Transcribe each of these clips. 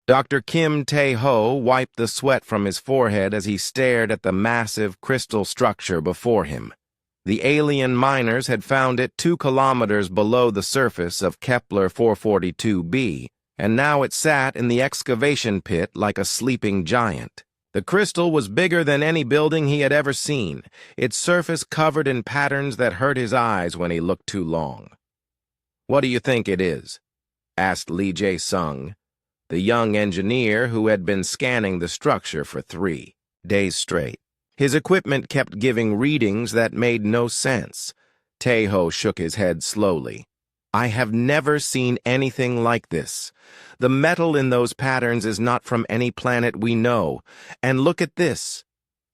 Dr. Kim Tae-ho wiped the sweat from his forehead as he stared at the massive crystal structure before him. The alien miners had found it 2 kilometers below the surface of Kepler 442b, and now it sat in the excavation pit like a sleeping giant. The crystal was bigger than any building he had ever seen, its surface covered in patterns that hurt his eyes when he looked too long. "What do you think it is?" asked Lee Jae-sung, the young engineer who had been scanning the structure for 3 days straight. His equipment kept giving readings that made no sense. Tae-ho shook his head slowly. "I have never seen anything like this. The metal in those patterns is not from any planet we know. And look at this."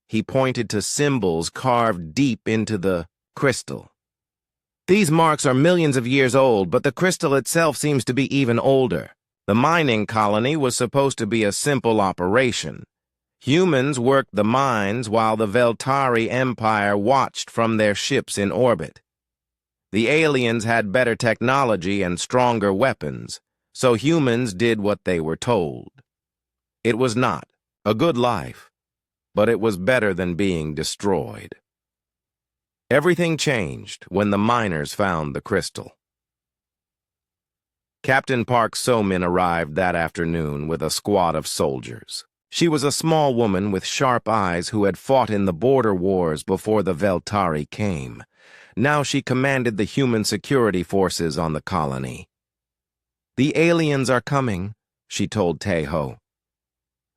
He pointed to symbols carved deep into the crystal. "These marks are millions of years old, but the crystal itself seems to be even older. The mining colony was supposed to be a simple operation. Humans worked the mines while the Veltari Empire watched from their ships in orbit. The aliens had better technology and stronger weapons, so humans did what they were told. It was not a good life, but it was better than being destroyed." Everything changed when the miners found the crystal. Captain Park So-min arrived that afternoon with a squad of soldiers. She was a small woman with sharp eyes who had fought in the border wars before the Veltari came. Now she commanded the human security forces on the colony. "The aliens are coming," she told Tae-ho.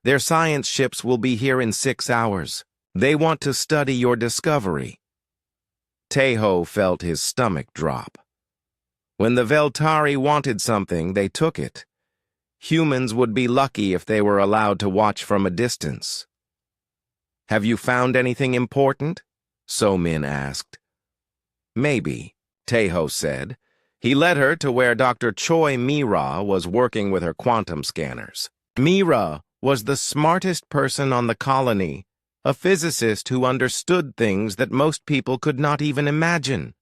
"Their science ships will be here in 6 hours. They want to study your discovery." Tae-ho felt his stomach drop. When the Veltari wanted something, they took it. Humans would be lucky if they were allowed to watch from a distance. "Have you found anything important?" So-min asked. "Maybe," Tae-ho said. He led her to where Dr. Choi Mira was working with her quantum scanners. Mira was the smartest person on the colony, a physicist who understood things that most people could not even imagine.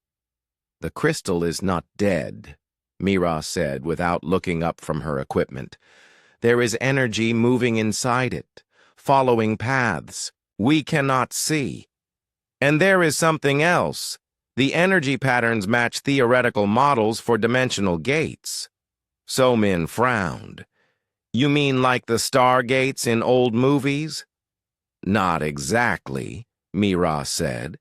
"The crystal is not dead," Mira said without looking up from her equipment. "There is energy moving inside it, following paths we cannot see. And there is something else. The energy patterns match theoretical models for dimensional gates." So-min frowned. "You mean like the stargates in old movies?" "Not exactly," Mira said.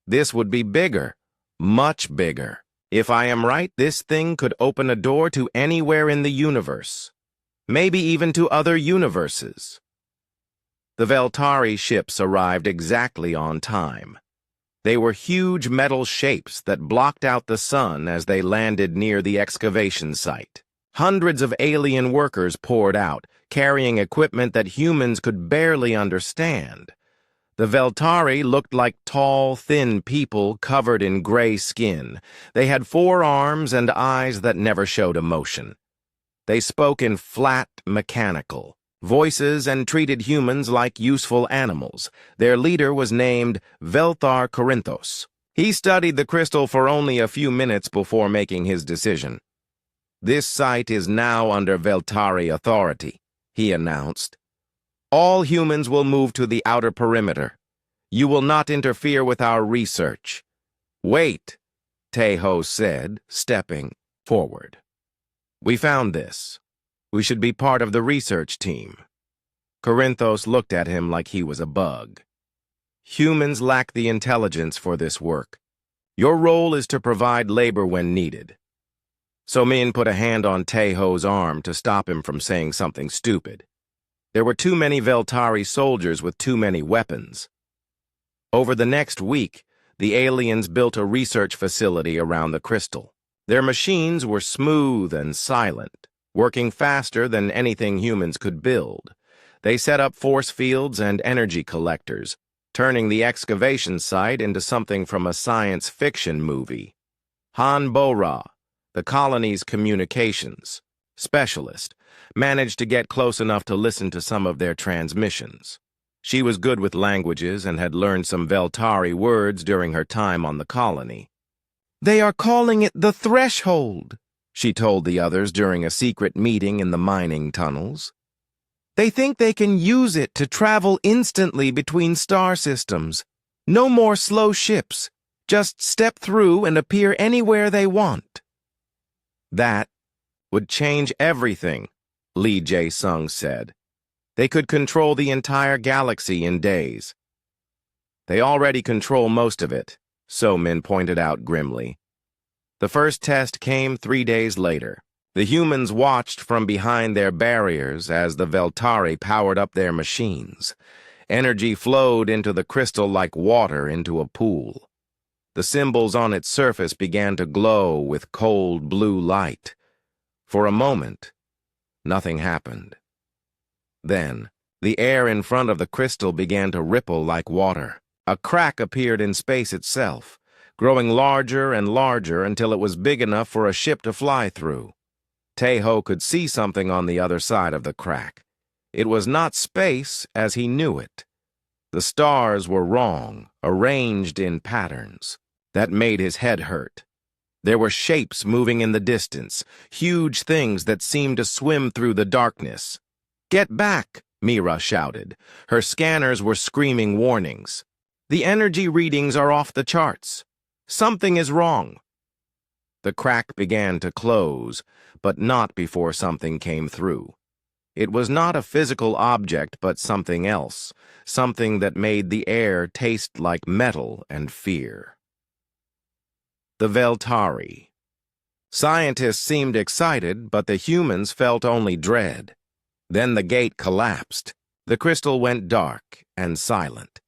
"This would be bigger, much bigger. If I am right, this thing could open a door to anywhere in the universe, maybe even to other universes." The Veltari ships arrived exactly on time. They were huge metal shapes that blocked out the sun as they landed near the excavation site. Hundreds of alien workers poured out, carrying equipment that humans could barely understand. The Veltari looked like tall, thin people covered in gray skin. They had 4 arms and eyes that never showed emotion. They spoke in flat, mechanical voices and treated humans like useful animals. Their leader was named Velthar Corinthos. He studied the crystal for only a few minutes before making his decision. "This site is now under Veltari authority," he announced. "All humans will move to the outer perimeter. You will not interfere with our research." "Wait," Tae-ho said, stepping forward. "We found this. We should be part of the research team." Corinthos looked at him like he was a bug. "Humans lack the intelligence for this work. Your role is to provide labor when needed." So-min put a hand on Tae-ho's arm to stop him from saying something stupid. There were too many Veltari soldiers with too many weapons. Over the next week, the aliens built a research facility around the crystal. Their machines were smooth and silent, working faster than anything humans could build. They set up force fields and energy collectors, turning the excavation site into something from a science fiction movie. Han Bo-ra, the colony's communications specialist, managed to get close enough to listen to some of their transmissions. She was good with languages and had learned some Veltari words during her time on the colony. "They are calling it the threshold," she told the others during a secret meeting in the mining tunnels. They think they can use it to travel instantly between star systems. No more slow ships. Just step through and appear anywhere they want. That would change everything, Lee Jae-sung said. They could control the entire galaxy in days. They already control most of it, So-min pointed out grimly. The first test came 3 days later. The humans watched from behind their barriers as the Veltari powered up their machines. Energy flowed into the crystal like water into a pool. The symbols on its surface began to glow with cold blue light. For a moment, nothing happened. Then, the air in front of the crystal began to ripple like water. A crack appeared in space itself, growing larger and larger until it was big enough for a ship to fly through. Tae-ho could see something on the other side of the crack. It was not space as he knew it. The stars were wrong, arranged in patterns. That made his head hurt. There were shapes moving in the distance, huge things that seemed to swim through the darkness. "Get back!" Mira shouted. Her scanners were screaming warnings. "The energy readings are off the charts. Something is wrong." The crack began to close, but not before something came through. It was not a physical object, but something else, something that made the air taste like metal and fear. The Veltari. Scientists seemed excited, but the humans felt only dread. Then the gate collapsed. The crystal went dark and silent.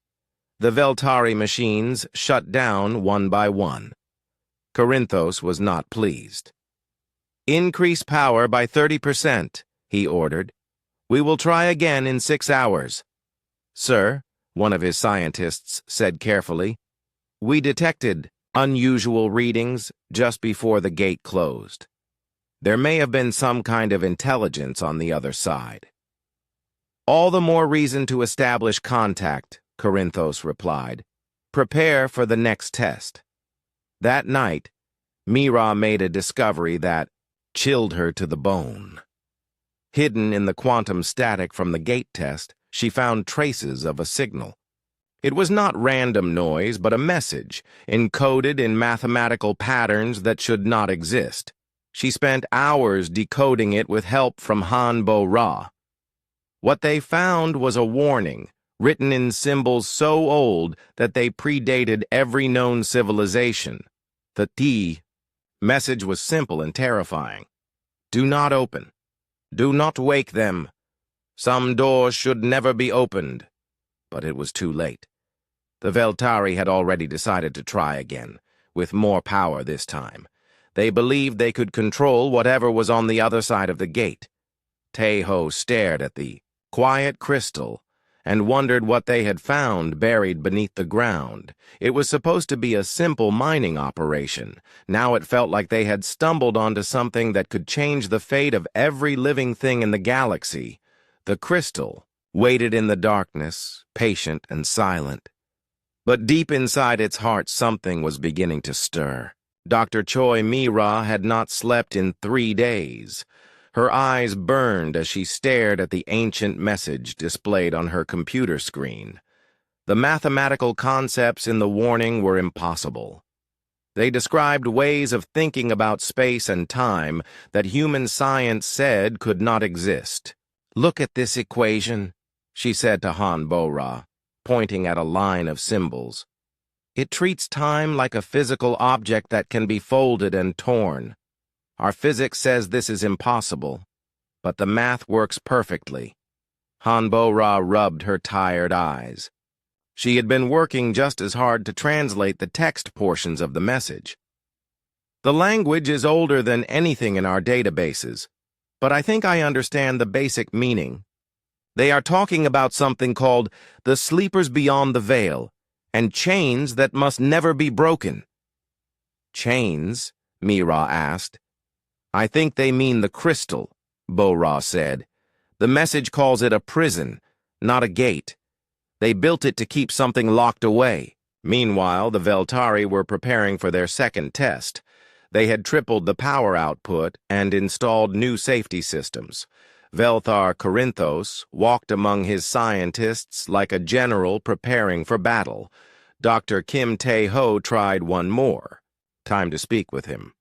The Veltari machines shut down one by one. Corinthos was not pleased. "Increase power by 30%, he ordered. "We will try again in 6 hours." "Sir," one of his scientists said carefully, "we detected unusual readings just before the gate closed. There may have been some kind of intelligence on the other side." "All the more reason to establish contact," Corinthos replied. "Prepare for the next test." That night, Mira made a discovery that chilled her to the bone. Hidden in the quantum static from the gate test, she found traces of a signal. It was not random noise, but a message, encoded in mathematical patterns that should not exist. She spent hours decoding it with help from Han Bo-ra. What they found was a warning, written in symbols so old that they predated every known civilization. The T message was simple and terrifying. "Do not open. Do not wake them. Some doors should never be opened." But it was too late. The Veltari had already decided to try again, with more power this time. They believed they could control whatever was on the other side of the gate. Tae-ho stared at the quiet crystal and wondered what they had found buried beneath the ground. It was supposed to be a simple mining operation. Now it felt like they had stumbled onto something that could change the fate of every living thing in the galaxy. The crystal waited in the darkness, patient and silent. But deep inside its heart, something was beginning to stir. Dr. Choi Mira had not slept in 3 days. Her eyes burned as she stared at the ancient message displayed on her computer screen. The mathematical concepts in the warning were impossible. They described ways of thinking about space and time that human science said could not exist. "Look at this equation," she said to Han Bo-ra, pointing at a line of symbols. "It treats time like a physical object that can be folded and torn. Our physics says this is impossible, but the math works perfectly." Han Bo-ra rubbed her tired eyes. She had been working just as hard to translate the text portions of the message. "The language is older than anything in our databases, but I think I understand the basic meaning. They are talking about something called the sleepers beyond the veil, and chains that must never be broken." "Chains?" Mira asked. "I think they mean the crystal," Bo-ra said. "The message calls it a prison, not a gate. They built it to keep something locked away." Meanwhile, the Veltari were preparing for their second test. They had tripled the power output and installed new safety systems. Velthar Corinthos walked among his scientists like a general preparing for battle. Dr. Kim Tae-ho tried one more. Time to speak with him.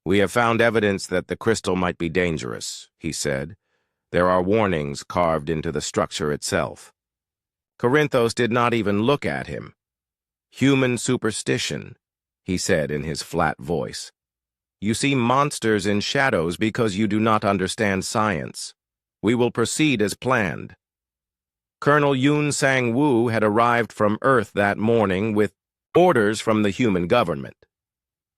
"We have found evidence that the crystal might be dangerous," he said. "There are warnings carved into the structure itself." Corinthos did not even look at him. "Human superstition," he said in his flat voice. "You see monsters in shadows because you do not understand science. We will proceed as planned." Colonel Yoon Sang-woo had arrived from Earth that morning with orders from the human government.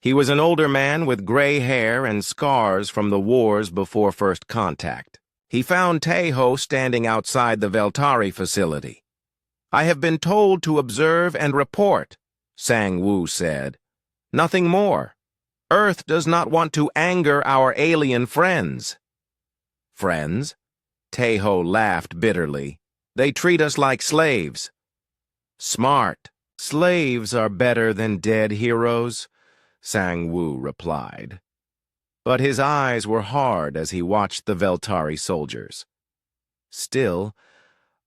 He was an older man with gray hair and scars from the wars before first contact. He found Tae-ho standing outside the Veltari facility. "I have been told to observe and report," Sang-woo said. "Nothing more. Earth does not want to anger our alien friends." "Friends?" Tae-ho laughed bitterly. "They treat us like slaves." "Smart. Slaves are better than dead heroes," Sang-woo replied. But his eyes were hard as he watched the Veltari soldiers. "Still,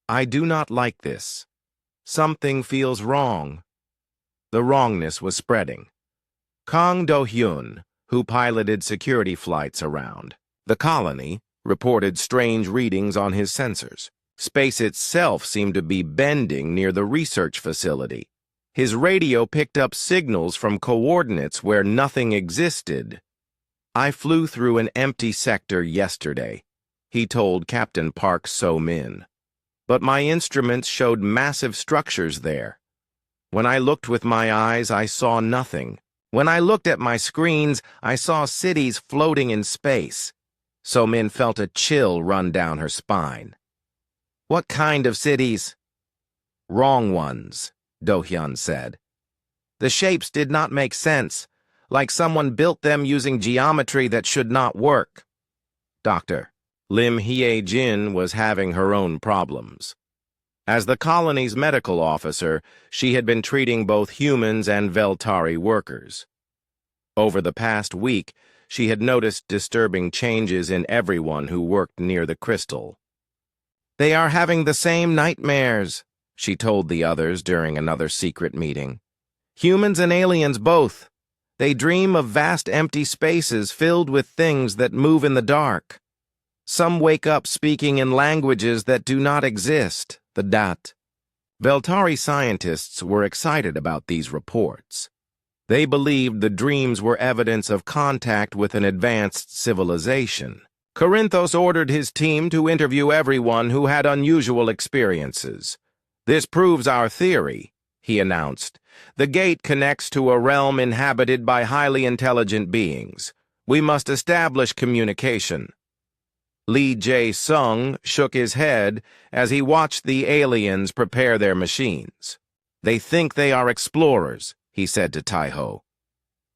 I do not like this. Something feels wrong." The wrongness was spreading. Kang Do-hyun, who piloted security flights around the colony, reported strange readings on his sensors. Space itself seemed to be bending near the research facility. His radio picked up signals from coordinates where nothing existed. "I flew through an empty sector yesterday," he told Captain Park So-min. "But my instruments showed massive structures there. When I looked with my eyes, I saw nothing. When I looked at my screens, I saw cities floating in space." So-min felt a chill run down her spine. "What kind of cities?" "Wrong ones," Do-hyun said. "The shapes did not make sense, like someone built them using geometry that should not work." Dr. Lim Hye-jin was having her own problems. As the colony's medical officer, she had been treating both humans and Veltari workers. Over the past week, she had noticed disturbing changes in everyone who worked near the crystal. "They are having the same nightmares," she told the others during another secret meeting. "Humans and aliens both. They dream of vast empty spaces filled with things that move in the dark. Some wake up speaking in languages that do not exist, the Dat." Veltari scientists were excited about these reports. They believed the dreams were evidence of contact with an advanced civilization. Corinthos ordered his team to interview everyone who had unusual experiences. "This proves our theory," he announced. "The gate connects to a realm inhabited by highly intelligent beings. We must establish communication." Lee Jae-sung shook his head as he watched the aliens prepare their machines. "They think they are explorers," he said to Tae-ho.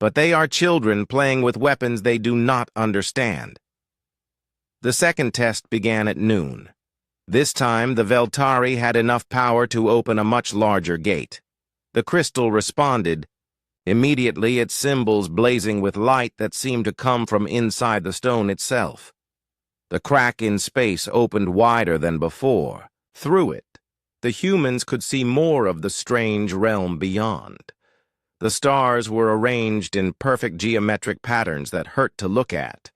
"But they are children playing with weapons they do not understand." The second test began at noon. This time, the Veltari had enough power to open a much larger gate. The crystal responded, immediately its symbols blazing with light that seemed to come from inside the stone itself. The crack in space opened wider than before. Through it, the humans could see more of the strange realm beyond. The stars were arranged in perfect geometric patterns that hurt to look at.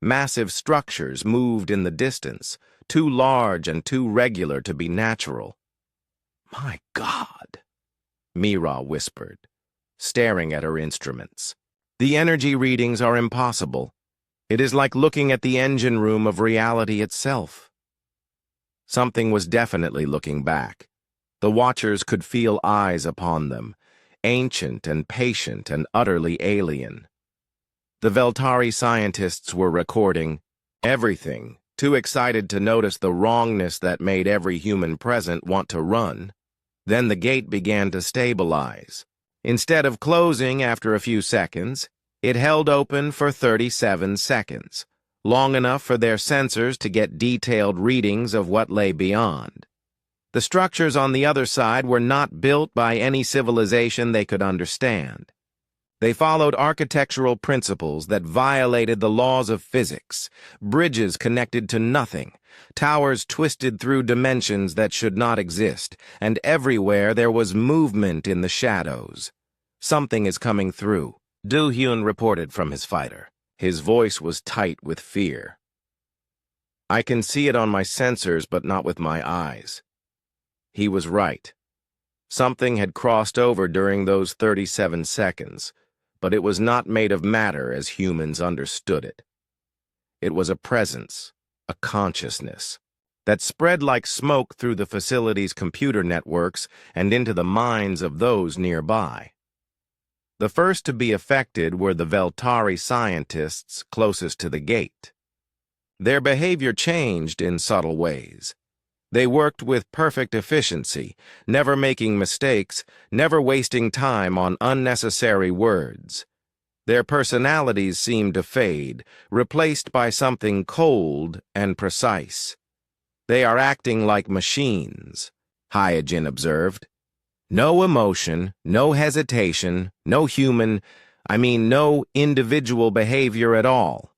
Massive structures moved in the distance, too large and too regular to be natural. "My God," Mira whispered, staring at her instruments. "The energy readings are impossible. It is like looking at the engine room of reality itself." Something was definitely looking back. The watchers could feel eyes upon them, ancient and patient and utterly alien. The Veltari scientists were recording everything, too excited to notice the wrongness that made every human present want to run. Then the gate began to stabilize. Instead of closing after a few seconds, it held open for 37 seconds, long enough for their sensors to get detailed readings of what lay beyond. The structures on the other side were not built by any civilization they could understand. They followed architectural principles that violated the laws of physics, bridges connected to nothing, towers twisted through dimensions that should not exist, and everywhere there was movement in the shadows. "Something is coming through," Du Hyun reported from his fighter. His voice was tight with fear. "I can see it on my sensors, but not with my eyes." He was right. Something had crossed over during those 37 seconds, but it was not made of matter as humans understood it. It was a presence, a consciousness, that spread like smoke through the facility's computer networks and into the minds of those nearby. The first to be affected were the Veltari scientists closest to the gate. Their behavior changed in subtle ways. They worked with perfect efficiency, never making mistakes, never wasting time on unnecessary words. Their personalities seemed to fade, replaced by something cold and precise. "They are acting like machines," Hyojin observed. "No emotion, no hesitation, no no individual behavior at all."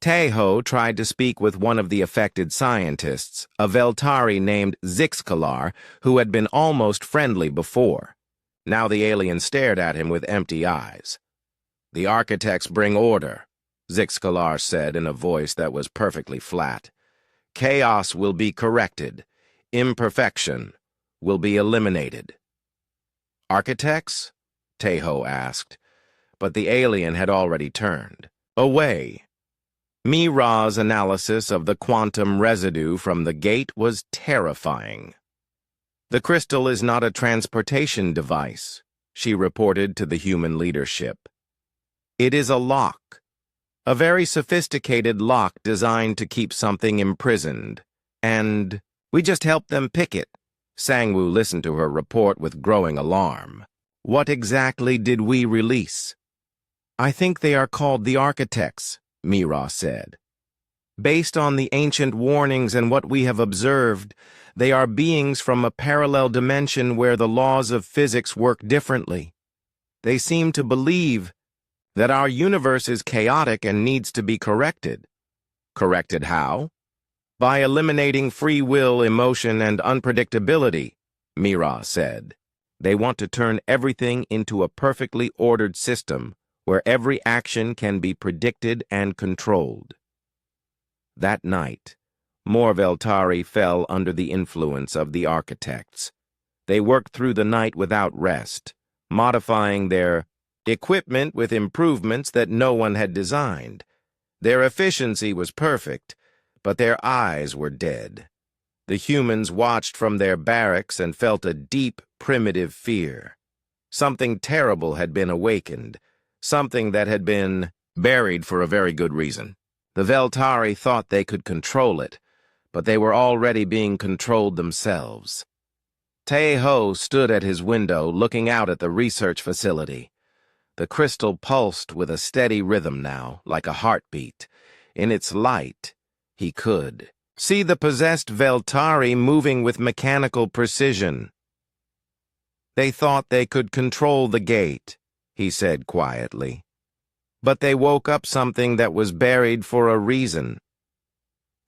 Taeho tried to speak with one of the affected scientists, a Veltari named Zixkalar, who had been almost friendly before. Now the alien stared at him with empty eyes. "The architects bring order," Zixkalar said in a voice that was perfectly flat. "Chaos will be corrected. Imperfection will be eliminated." "Architects?" Taeho asked, but the alien had already turned away. Mira's analysis of the quantum residue from the gate was terrifying. "The crystal is not a transportation device," she reported to the human leadership. "It is a lock. A very sophisticated lock designed to keep something imprisoned. And we just helped them pick it." Sangwoo listened to her report with growing alarm. "What exactly did we release?" "I think they are called the architects," Mira said. "Based on the ancient warnings and what we have observed, they are beings from a parallel dimension where the laws of physics work differently. They seem to believe that our universe is chaotic and needs to be corrected." "Corrected how?" "By eliminating free will, emotion, and unpredictability," Mira said. "They want to turn everything into a perfectly ordered system where every action can be predicted and controlled." That night, more Veltari fell under the influence of the architects. They worked through the night without rest, modifying their equipment with improvements that no one had designed. Their efficiency was perfect, but their eyes were dead. The humans watched from their barracks and felt a deep, primitive fear. Something terrible had been awakened, something that had been buried for a very good reason. The Veltari thought they could control it, but they were already being controlled themselves. Taeho stood at his window looking out at the research facility. The crystal pulsed with a steady rhythm now, like a heartbeat. In its light, he could see the possessed Veltari moving with mechanical precision. "They thought they could control the gate," he said quietly. "But they woke up something that was buried for a reason."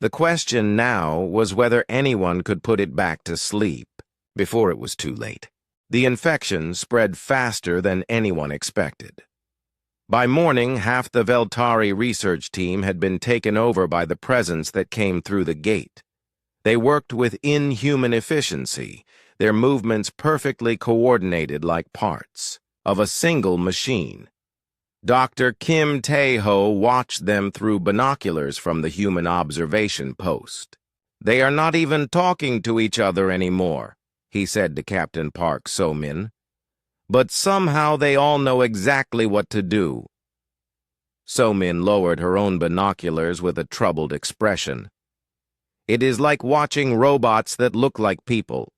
The question now was whether anyone could put it back to sleep before it was too late. The infection spread faster than anyone expected. By morning, half the Veltari research team had been taken over by the presence that came through the gate. They worked with inhuman efficiency, their movements perfectly coordinated like parts of a single machine. Dr. Kim Taeho watched them through binoculars from the human observation post. "They are not even talking to each other anymore," he said to Captain Park So-min. "But somehow they all know exactly what to do." So-min lowered her own binoculars with a troubled expression. "It is like watching robots that look like people.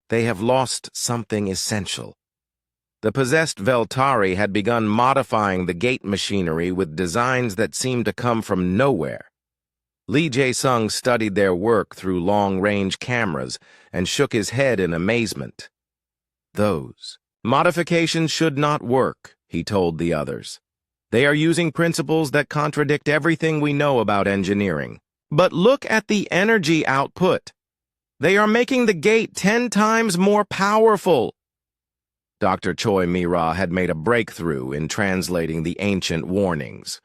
They have lost something essential." The possessed Veltari had begun modifying the gate machinery with designs that seemed to come from nowhere. Lee Jae-sung studied their work through long-range cameras and shook his head in amazement. "Those modifications should not work," he told the others. They are using principles that contradict everything we know about engineering. But look at the energy output. They are making the gate 10 times more powerful. Dr. Choi Mira had made a breakthrough in translating the ancient warnings.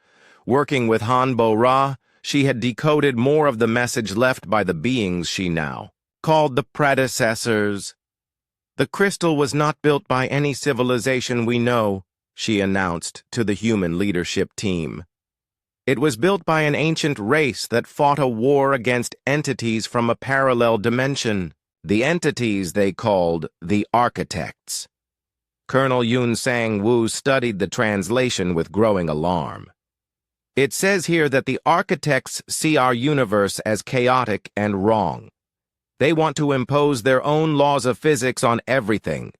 Working with Hanbo Ra, she had decoded more of the message left by the beings she now called the predecessors. The crystal was not built by any civilization we know, she announced to the human leadership team. It was built by an ancient race that fought a war against entities from a parallel dimension. The entities they called the architects. Colonel Yun Sang Woo studied the translation with growing alarm. It says here that the architects see our universe as chaotic and wrong. They want to impose their own laws of physics on everything.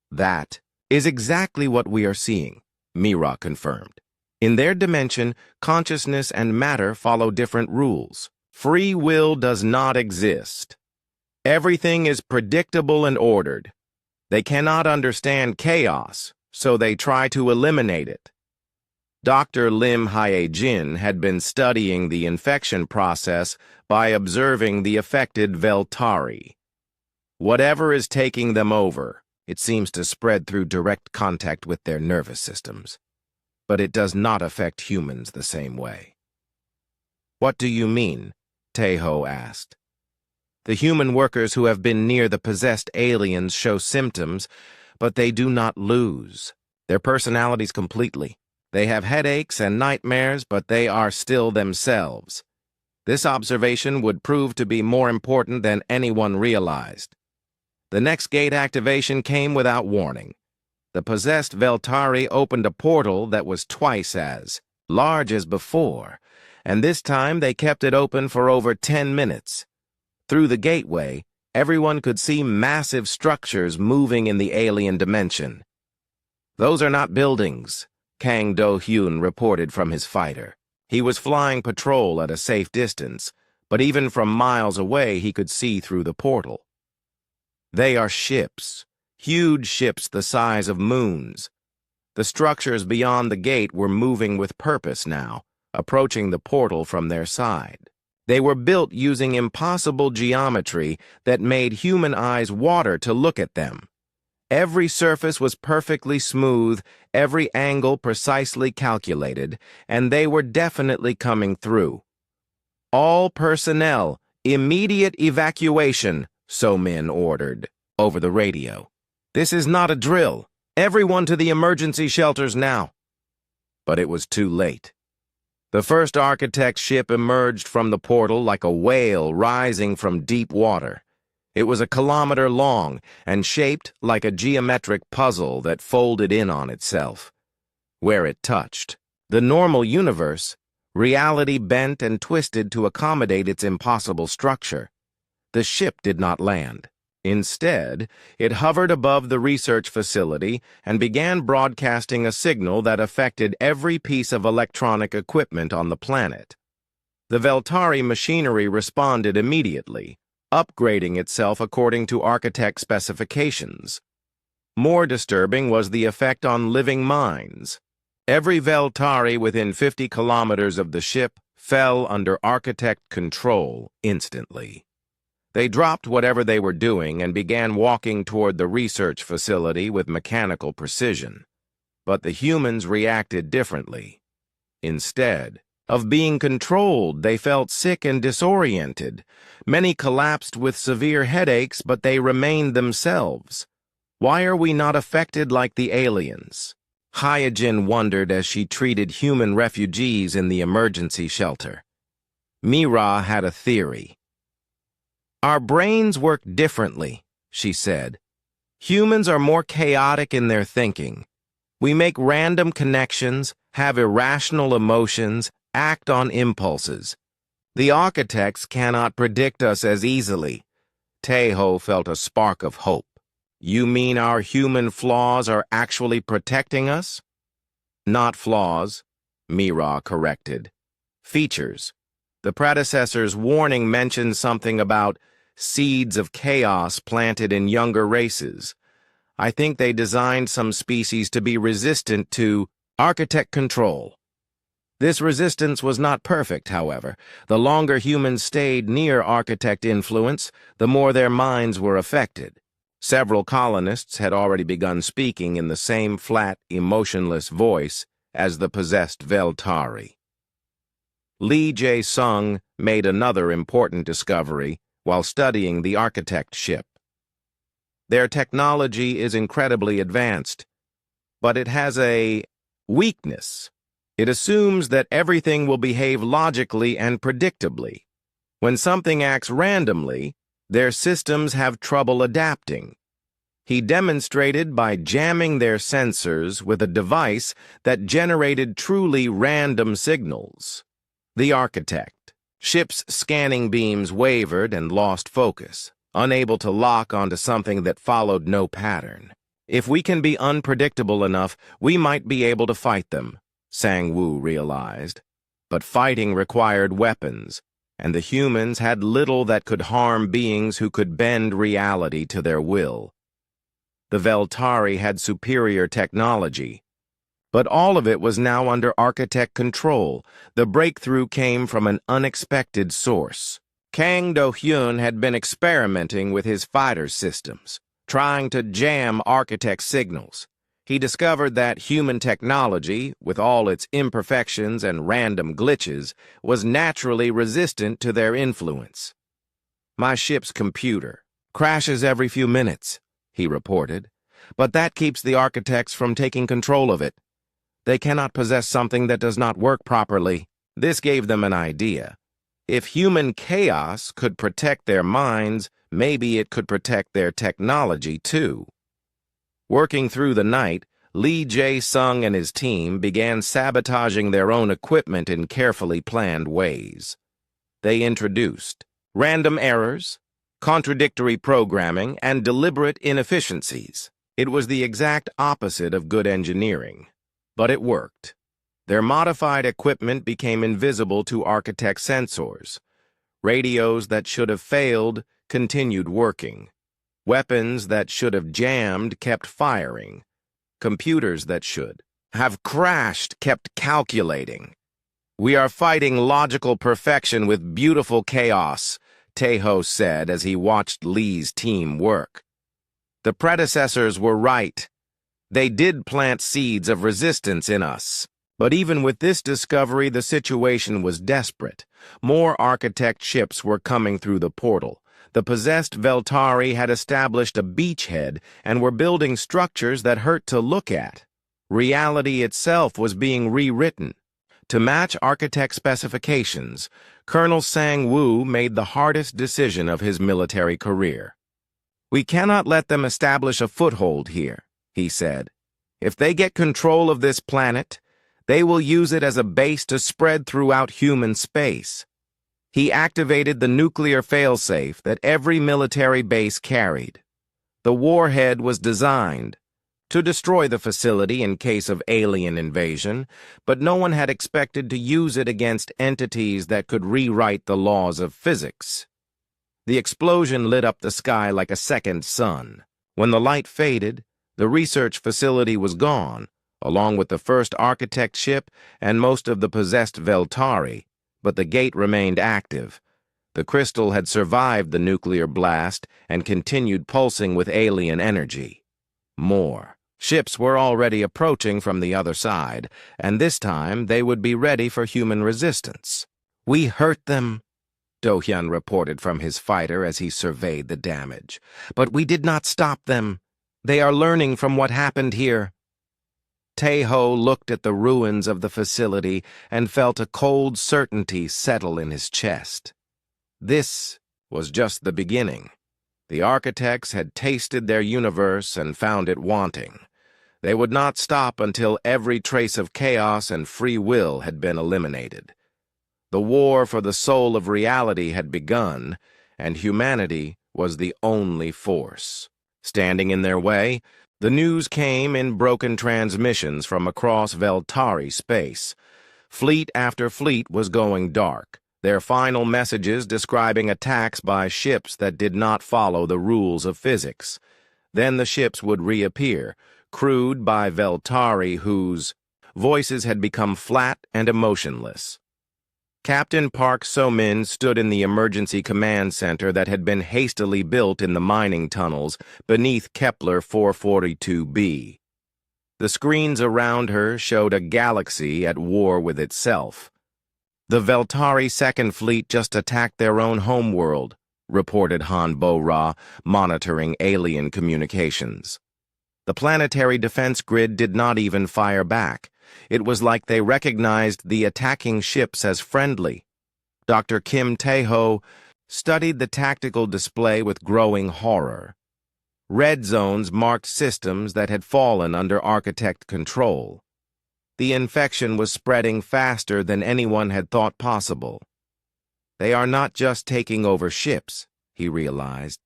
That is exactly what we are seeing, Mira confirmed. In their dimension, consciousness and matter follow different rules. Free will does not exist. Everything is predictable and ordered. They cannot understand chaos, so they try to eliminate it. Dr. Lim Hae-jin had been studying the infection process by observing the affected Veltari. Whatever is taking them over, it seems to spread through direct contact with their nervous systems. But it does not affect humans the same way. What do you mean? Taeho asked. The human workers who have been near the possessed aliens show symptoms, but they do not lose their personalities completely. They have headaches and nightmares, but they are still themselves. This observation would prove to be more important than anyone realized. The next gate activation came without warning. The possessed Veltari opened a portal that was twice as large as before, and this time they kept it open for over 10 minutes. Through the gateway, everyone could see massive structures moving in the alien dimension. Those are not buildings, Kang Do-hyun reported from his fighter. He was flying patrol at a safe distance, but even from miles away he could see through the portal. They are ships, huge ships the size of moons. The structures beyond the gate were moving with purpose now, approaching the portal from their side. They were built using impossible geometry that made human eyes water to look at them. Every surface was perfectly smooth, every angle precisely calculated, and they were definitely coming through. All personnel, immediate evacuation, So Min ordered, over the radio. This is not a drill. Everyone to the emergency shelters now. But it was too late. The first architect's ship emerged from the portal like a whale rising from deep water. It was a kilometer long and shaped like a geometric puzzle that folded in on itself. Where it touched, the normal universe, reality bent and twisted to accommodate its impossible structure. The ship did not land. Instead, it hovered above the research facility and began broadcasting a signal that affected every piece of electronic equipment on the planet. The Veltari machinery responded immediately, upgrading itself according to architect specifications. More disturbing was the effect on living minds. Every Veltari within 50 kilometers of the ship fell under architect control instantly. They dropped whatever they were doing and began walking toward the research facility with mechanical precision. But the humans reacted differently. Instead of being controlled, they felt sick and disoriented. Many collapsed with severe headaches, but they remained themselves. Why are we not affected like the aliens? Hyojin wondered as she treated human refugees in the emergency shelter. Mira had a theory. Our brains work differently, she said. Humans are more chaotic in their thinking. We make random connections, have irrational emotions, act on impulses. The architects cannot predict us as easily. Taeho felt a spark of hope. You mean our human flaws are actually protecting us? Not flaws, Mira corrected. Features. The predecessor's warning mentioned something about seeds of chaos planted in younger races. I think they designed some species to be resistant to architect control. This resistance was not perfect, however. The longer humans stayed near architect influence, the more their minds were affected. Several colonists had already begun speaking in the same flat, emotionless voice as the possessed Veltari. Lee Jae-sung made another important discovery while studying the architect ship. Their technology is incredibly advanced, but it has a weakness. It assumes that everything will behave logically and predictably. When something acts randomly, their systems have trouble adapting. He demonstrated by jamming their sensors with a device that generated truly random signals. The architect. Ship's scanning beams wavered and lost focus, unable to lock onto something that followed no pattern. If we can be unpredictable enough, we might be able to fight them, Sang-woo realized. But fighting required weapons, and the humans had little that could harm beings who could bend reality to their will. The Veltari had superior technology, but all of it was now under architect control. The breakthrough came from an unexpected source. Kang Do-hyun had been experimenting with his fighter systems, trying to jam architect signals. He discovered that human technology, with all its imperfections and random glitches, was naturally resistant to their influence. "My ship's computer crashes every few minutes," he reported, "but that keeps the architects from taking control of it. They cannot possess something that does not work properly." This gave them an idea. If human chaos could protect their minds, maybe it could protect their technology too. Working through the night, Lee Jae-sung and his team began sabotaging their own equipment in carefully planned ways. They introduced random errors, contradictory programming, and deliberate inefficiencies. It was the exact opposite of good engineering. But it worked. Their modified equipment became invisible to architect sensors. Radios that should have failed continued working. Weapons that should have jammed kept firing. Computers that should have crashed kept calculating. "We are fighting logical perfection with beautiful chaos," Tae-ho said as he watched Lee's team work. "The predecessors were right. They did plant seeds of resistance in us." But even with this discovery, the situation was desperate. More architect ships were coming through the portal. The possessed Veltari had established a beachhead and were building structures that hurt to look at. Reality itself was being rewritten. To match architect specifications, Colonel Sang-woo made the hardest decision of his military career. "We cannot let them establish a foothold here," he said. "If they get control of this planet, they will use it as a base to spread throughout human space." He activated the nuclear failsafe that every military base carried. The warhead was designed to destroy the facility in case of alien invasion, but no one had expected to use it against entities that could rewrite the laws of physics. The explosion lit up the sky like a second sun. When the light faded, the research facility was gone, along with the first architect ship and most of the possessed Veltari. But the gate remained active. The crystal had survived the nuclear blast and continued pulsing with alien energy. More. Ships were already approaching from the other side, and this time they would be ready for human resistance. "We hurt them," Do-hyun reported from his fighter as he surveyed the damage. "But we did not stop them. They are learning from what happened here." Tae-ho looked at the ruins of the facility and felt a cold certainty settle in his chest. This was just the beginning. The architects had tasted their universe and found it wanting. They would not stop until every trace of chaos and free will had been eliminated. The war for the soul of reality had begun, and humanity was the only force. Standing in their way, the news came in broken transmissions from across Veltari space. Fleet after fleet was going dark, their final messages describing attacks by ships that did not follow the rules of physics. Then the ships would reappear, crewed by Veltari whose voices had become flat and emotionless. Captain Park So-min stood in the emergency command center that had been hastily built in the mining tunnels beneath Kepler 442b. The screens around her showed a galaxy at war with itself. The Veltari Second Fleet just attacked their own homeworld, reported Han Bo-Ra, monitoring alien communications. The planetary defense grid did not even fire back. It was like they recognized the attacking ships as friendly. Dr. Kim Tae-ho studied the tactical display with growing horror. Red zones marked systems that had fallen under architect control. The infection was spreading faster than anyone had thought possible. They are not just taking over ships, he realized.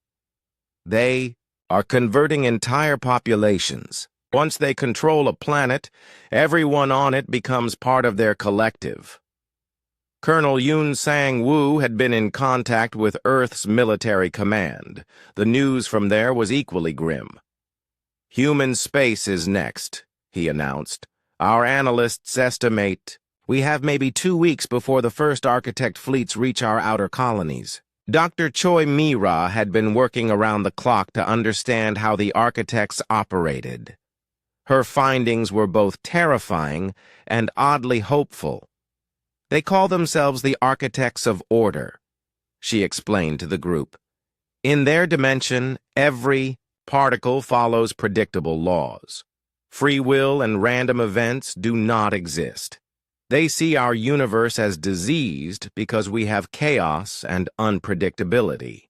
They are converting entire populations. Once they control a planet, everyone on it becomes part of their collective. Colonel Yoon Sang-woo had been in contact with Earth's military command. The news from there was equally grim. "Human space is next," he announced. "Our analysts estimate we have maybe 2 weeks before the first architect fleets reach our outer colonies." Dr. Choi Mi-ra had been working around the clock to understand how the architects operated. Her findings were both terrifying and oddly hopeful. "They call themselves the Architects of Order," she explained to the group. "In their dimension, every particle follows predictable laws. Free will and random events do not exist. They see our universe as diseased because we have chaos and unpredictability.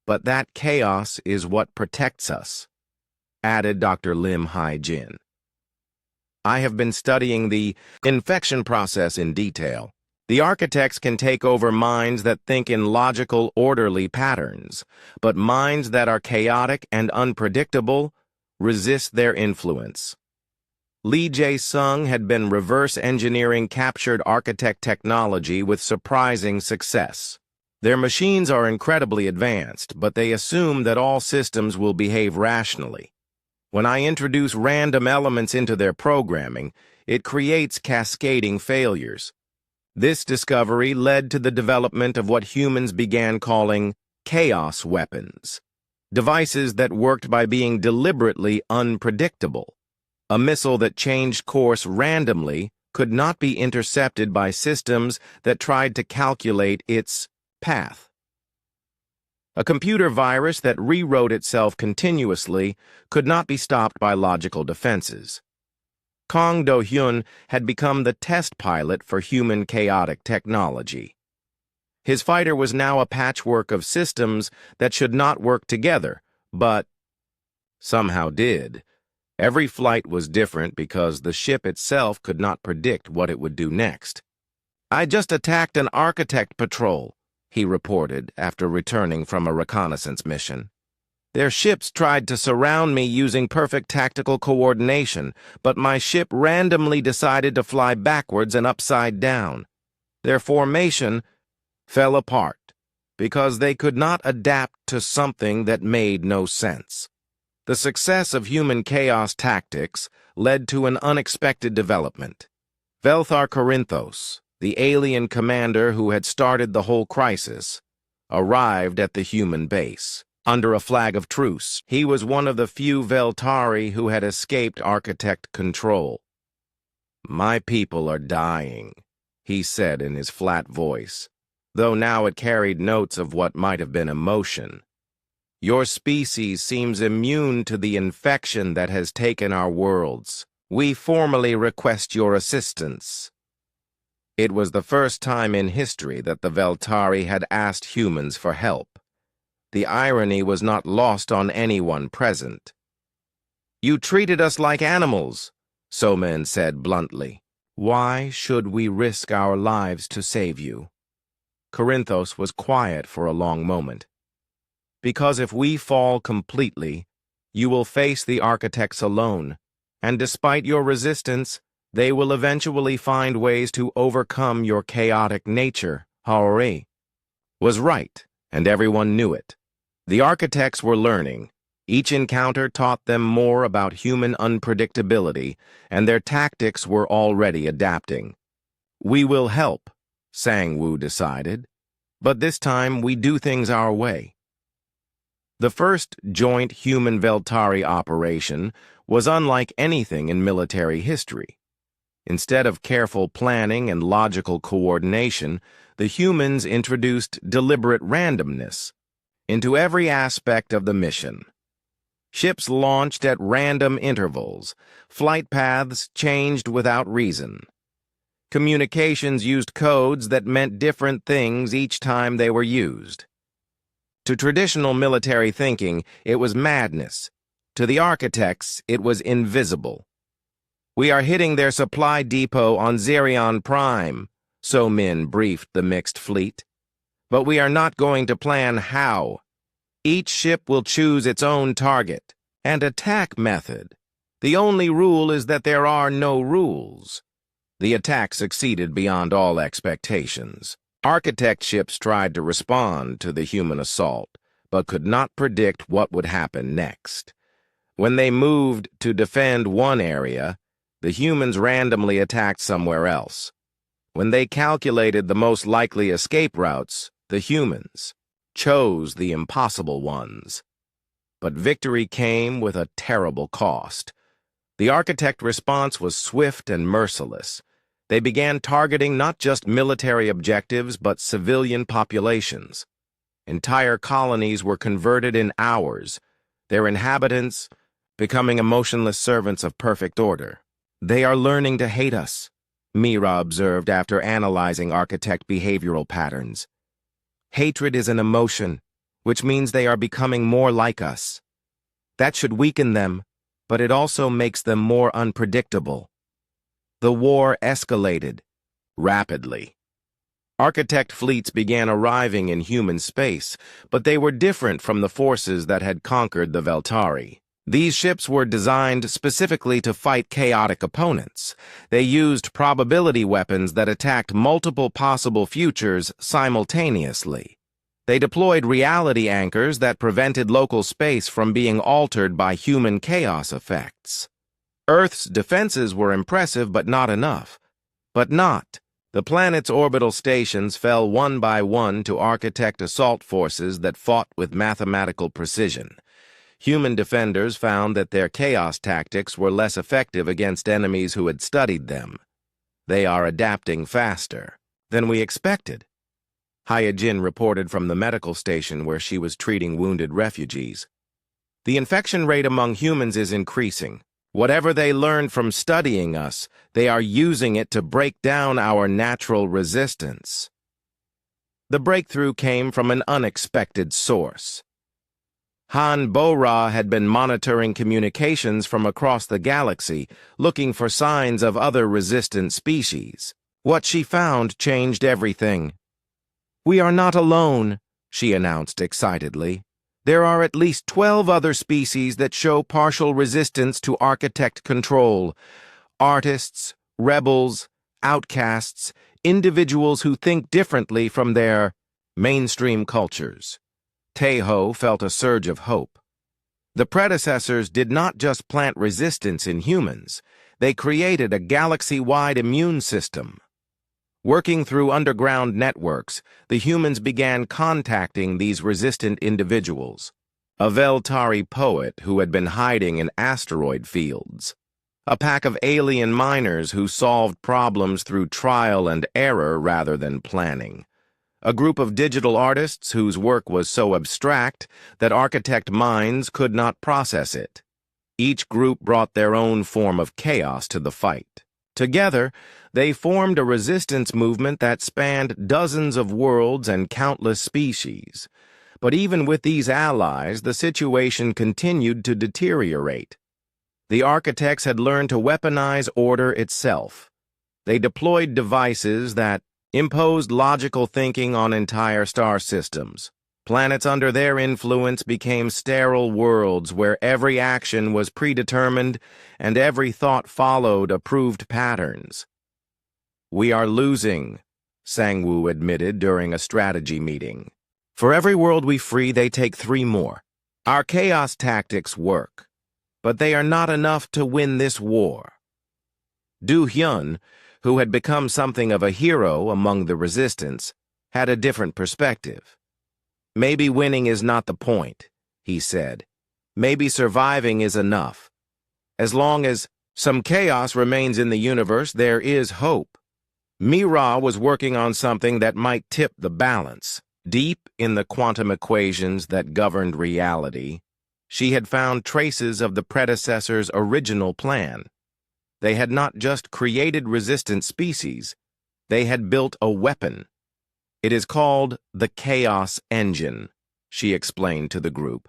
But that chaos is what protects us," added Dr. Lim Hai-jin. "I have been studying the infection process in detail. The architects can take over minds that think in logical, orderly patterns, but minds that are chaotic and unpredictable resist their influence." Lee Jae-sung had been reverse engineering captured architect technology with surprising success. Their machines are incredibly advanced, but they assume that all systems will behave rationally. When I introduce random elements into their programming, it creates cascading failures. This discovery led to the development of what humans began calling chaos weapons, devices that worked by being deliberately unpredictable. A missile that changed course randomly could not be intercepted by systems that tried to calculate its path. A computer virus that rewrote itself continuously could not be stopped by logical defenses. Kang Do-hyun had become the test pilot for human chaotic technology. His fighter was now a patchwork of systems that should not work together, but somehow did. Every flight was different because the ship itself could not predict what it would do next. "I just attacked an architect patrol," he reported after returning from a reconnaissance mission. "Their ships tried to surround me using perfect tactical coordination, but my ship randomly decided to fly backwards and upside down. Their formation fell apart because they could not adapt to something that made no sense." The success of human chaos tactics led to an unexpected development. Velthar Corinthos, the alien commander who had started the whole crisis, arrived at the human base. Under a flag of truce, he was one of the few Veltari who had escaped architect control. "My people are dying," he said in his flat voice, though now it carried notes of what might have been emotion. "Your species seems immune to the infection that has taken our worlds. We formally request your assistance." It was the first time in history that the Veltari had asked humans for help. The irony was not lost on anyone present. "You treated us like animals," So-min said bluntly. "Why should we risk our lives to save you?" Corinthos was quiet for a long moment. "Because if we fall completely, you will face the architects alone, and despite your resistance, they will eventually find ways to overcome your chaotic nature." Haori was right, and everyone knew it. The architects were learning. Each encounter taught them more about human unpredictability, and their tactics were already adapting. "We will help," Sang-Woo decided, "but this time we do things our way." The first joint human-Veltari operation was unlike anything in military history. Instead of careful planning and logical coordination, the humans introduced deliberate randomness into every aspect of the mission. Ships launched at random intervals. Flight paths changed without reason. Communications used codes that meant different things each time they were used. To traditional military thinking, it was madness. To the architects, it was invisible. "We are hitting their supply depot on Xerion Prime," So Min briefed the mixed fleet. "But we are not going to plan how. Each ship will choose its own target and attack method. The only rule is that there are no rules." The attack succeeded beyond all expectations. Architect ships tried to respond to the human assault, but could not predict what would happen next. When they moved to defend one area, the humans randomly attacked somewhere else. When they calculated the most likely escape routes, the humans chose the impossible ones. But victory came with a terrible cost. The architect response was swift and merciless. They began targeting not just military objectives, but civilian populations. Entire colonies were converted in hours, their inhabitants becoming emotionless servants of perfect order. "They are learning to hate us," Mira observed after analyzing architect behavioral patterns. "Hatred is an emotion, which means they are becoming more like us. That should weaken them, but it also makes them more unpredictable." The war escalated rapidly. Architect fleets began arriving in human space, but they were different from the forces that had conquered the Veltari. These ships were designed specifically to fight chaotic opponents. They used probability weapons that attacked multiple possible futures simultaneously. They deployed reality anchors that prevented local space from being altered by human chaos effects. Earth's defenses were impressive, but not enough. The planet's orbital stations fell one by one to architect assault forces that fought with mathematical precision. Human defenders found that their chaos tactics were less effective against enemies who had studied them. "They are adapting faster than we expected," Hyojin reported from the medical station where she was treating wounded refugees. "The infection rate among humans is increasing. Whatever they learned from studying us, they are using it to break down our natural resistance." The breakthrough came from an unexpected source. Han Bo-Ra had been monitoring communications from across the galaxy, looking for signs of other resistant species. What she found changed everything. "We are not alone," she announced excitedly. "There are at least 12 other species that show partial resistance to architect control. Artists, rebels, outcasts, individuals who think differently from their mainstream cultures." Taeho felt a surge of hope. The predecessors did not just plant resistance in humans, they created a galaxy-wide immune system. Working through underground networks, the humans began contacting these resistant individuals. A Veltari poet who had been hiding in asteroid fields. A pack of alien miners who solved problems through trial and error rather than planning. A group of digital artists whose work was so abstract that architect minds could not process it. Each group brought their own form of chaos to the fight. Together, they formed a resistance movement that spanned dozens of worlds and countless species. But even with these allies, the situation continued to deteriorate. The architects had learned to weaponize order itself. They deployed devices that imposed logical thinking on entire star systems. Planets under their influence became sterile worlds where every action was predetermined and every thought followed approved patterns. "We are losing," Sang-Woo admitted during a strategy meeting. "For every world we free, they take 3 more. Our chaos tactics work, but they are not enough to win this war. Du Hyun, who had become something of a hero among the resistance, had a different perspective. Maybe winning is not the point, he said. Maybe surviving is enough. As long as some chaos remains in the universe, there is hope. Mira was working on something that might tip the balance. Deep in the quantum equations that governed reality, she had found traces of the predecessor's original plan. They had not just created resistant species, they had built a weapon. It is called the Chaos Engine, she explained to the group.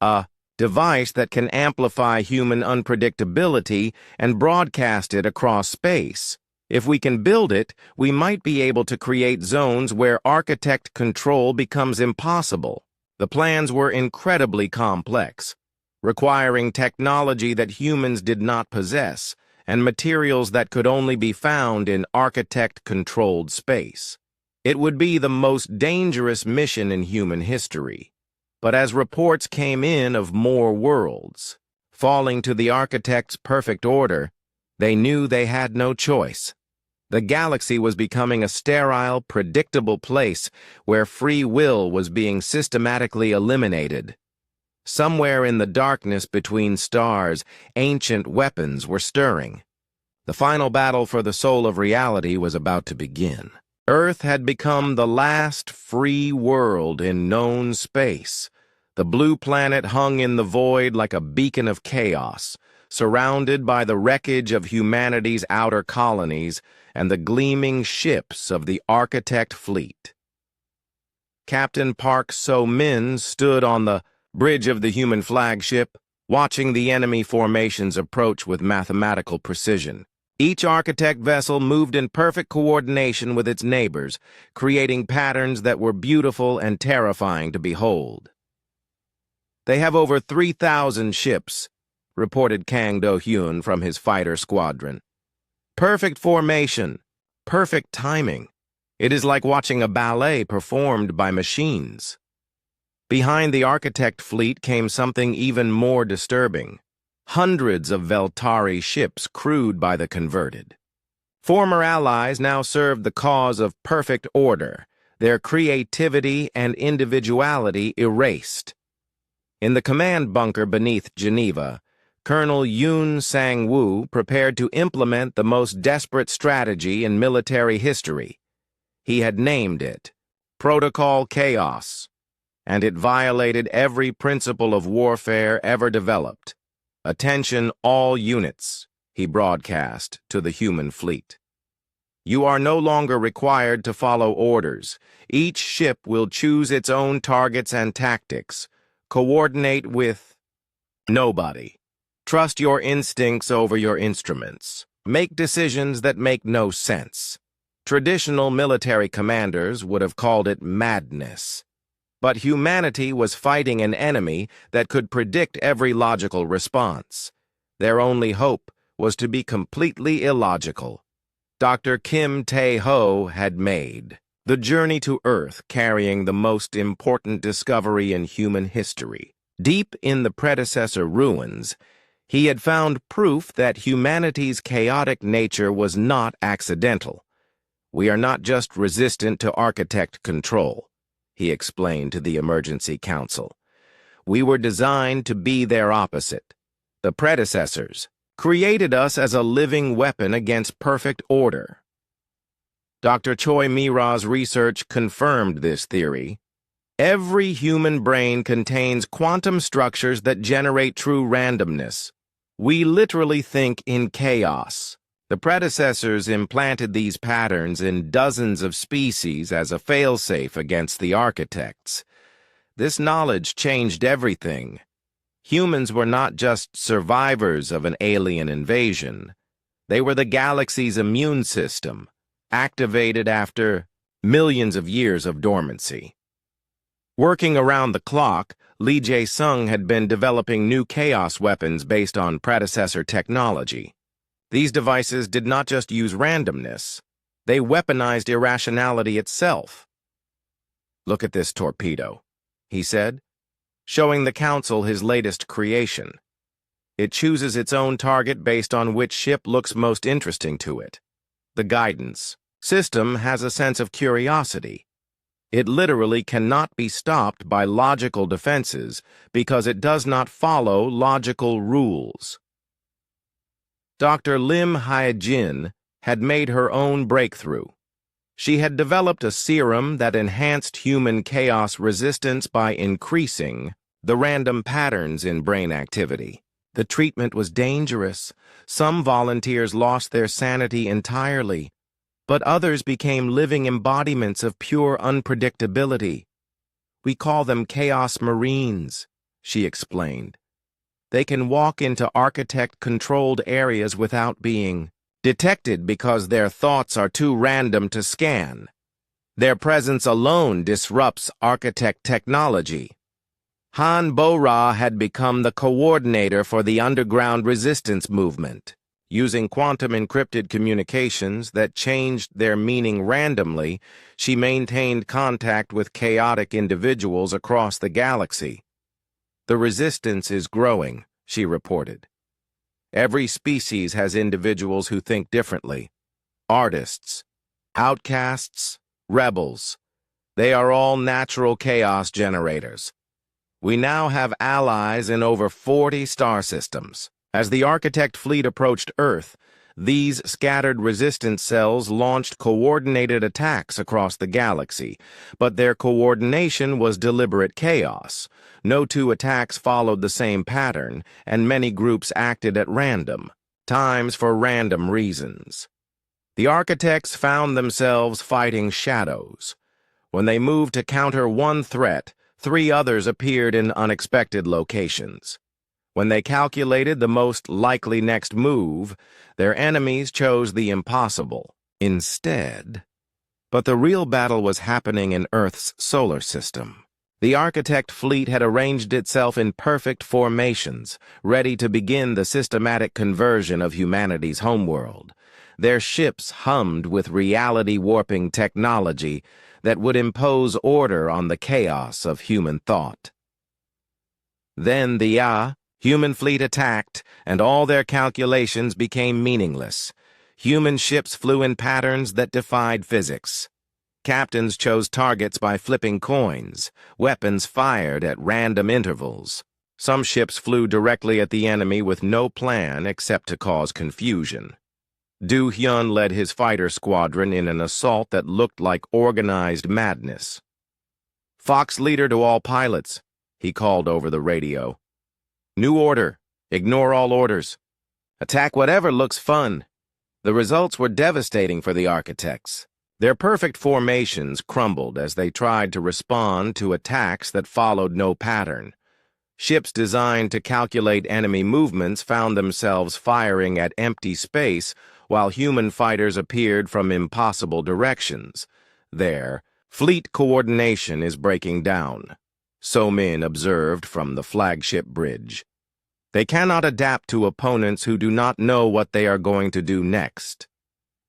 A device that can amplify human unpredictability and broadcast it across space. If we can build it, we might be able to create zones where architect control becomes impossible. The plans were incredibly complex, requiring technology that humans did not possess, and materials that could only be found in architect-controlled space. It would be the most dangerous mission in human history. But as reports came in of more worlds falling to the architect's perfect order, they knew they had no choice. The galaxy was becoming a sterile, predictable place where free will was being systematically eliminated. Somewhere in the darkness between stars, ancient weapons were stirring. The final battle for the soul of reality was about to begin. Earth had become the last free world in known space. The blue planet hung in the void like a beacon of chaos, surrounded by the wreckage of humanity's outer colonies and the gleaming ships of the architect fleet. Captain Park So-min stood on the bridge of the human flagship, watching the enemy formations approach with mathematical precision. Each architect vessel moved in perfect coordination with its neighbors, creating patterns that were beautiful and terrifying to behold. They have over 3,000 ships, reported Kang Do-hyun from his fighter squadron. Perfect formation, perfect timing. It is like watching a ballet performed by machines. Behind the architect fleet came something even more disturbing. Hundreds of Veltari ships crewed by the converted. Former allies now served the cause of perfect order, their creativity and individuality erased. In the command bunker beneath Geneva, Colonel Yoon Sang-woo prepared to implement the most desperate strategy in military history. He had named it Protocol Chaos, and it violated every principle of warfare ever developed. "Attention all units," he broadcast to the human fleet. "You are no longer required to follow orders. Each ship will choose its own targets and tactics. Coordinate with nobody. Trust your instincts over your instruments. Make decisions that make no sense." Traditional military commanders would have called it madness. But humanity was fighting an enemy that could predict every logical response. Their only hope was to be completely illogical. Dr. Kim Tae-ho had made the journey to Earth, carrying the most important discovery in human history. Deep in the predecessor ruins, he had found proof that humanity's chaotic nature was not accidental. "We are not just resistant to architect control," he explained to the Emergency Council. "We were designed to be their opposite. The predecessors created us as a living weapon against perfect order." Dr. Choi Mira's research confirmed this theory. Every human brain contains quantum structures that generate true randomness. We literally think in chaos. The predecessors implanted these patterns in dozens of species as a failsafe against the architects. This knowledge changed everything. Humans were not just survivors of an alien invasion. They were the galaxy's immune system, activated after millions of years of dormancy. Working around the clock, Lee Jae-sung had been developing new chaos weapons based on predecessor technology. These devices did not just use randomness, they weaponized irrationality itself. "Look at this torpedo," he said. showing the Council his latest creation. It chooses its own target based on which ship looks most interesting to it. The guidance system has a sense of curiosity. It literally cannot be stopped by logical defenses because it does not follow logical rules. Dr. Lim Hae-jin had made her own breakthrough. She had developed a serum that enhanced human chaos resistance by increasing the random patterns in brain activity. The treatment was dangerous. Some volunteers lost their sanity entirely, but others became living embodiments of pure unpredictability. We call them Chaos Marines, she explained. They can walk into architect-controlled areas without being detected because their thoughts are too random to scan. Their presence alone disrupts architect technology. Han Bo-Ra had become the coordinator for the underground resistance movement. Using quantum-encrypted communications that changed their meaning randomly, she maintained contact with chaotic individuals across the galaxy. The resistance is growing, she reported. Every species has individuals who think differently. Artists, outcasts, rebels. They are all natural chaos generators. We now have allies in over 40 star systems. As the Architect fleet approached Earth, these scattered resistance cells launched coordinated attacks across the galaxy, but their coordination was deliberate chaos. No two attacks followed the same pattern, and many groups acted at random, times for random reasons. The Architects found themselves fighting shadows. When they moved to counter one threat, 3 others appeared in unexpected locations. When they calculated the most likely next move, their enemies chose the impossible instead. But the real battle was happening in Earth's solar system. The Architect fleet had arranged itself in perfect formations, ready to begin the systematic conversion of humanity's homeworld. Their ships hummed with reality-warping technology that would impose order on the chaos of human thought. Then the human fleet attacked, and all their calculations became meaningless. Human ships flew in patterns that defied physics. Captains chose targets by flipping coins. Weapons fired at random intervals. Some ships flew directly at the enemy with no plan except to cause confusion. Du Hyun led his fighter squadron in an assault that looked like organized madness. "Fox leader to all pilots," he called over the radio. "New order. Ignore all orders. Attack whatever looks fun." The results were devastating for the Architects. Their perfect formations crumbled as they tried to respond to attacks that followed no pattern. Ships designed to calculate enemy movements found themselves firing at empty space while human fighters appeared from impossible directions. Their fleet coordination is breaking down, So Min observed from the flagship bridge. They cannot adapt to opponents who do not know what they are going to do next.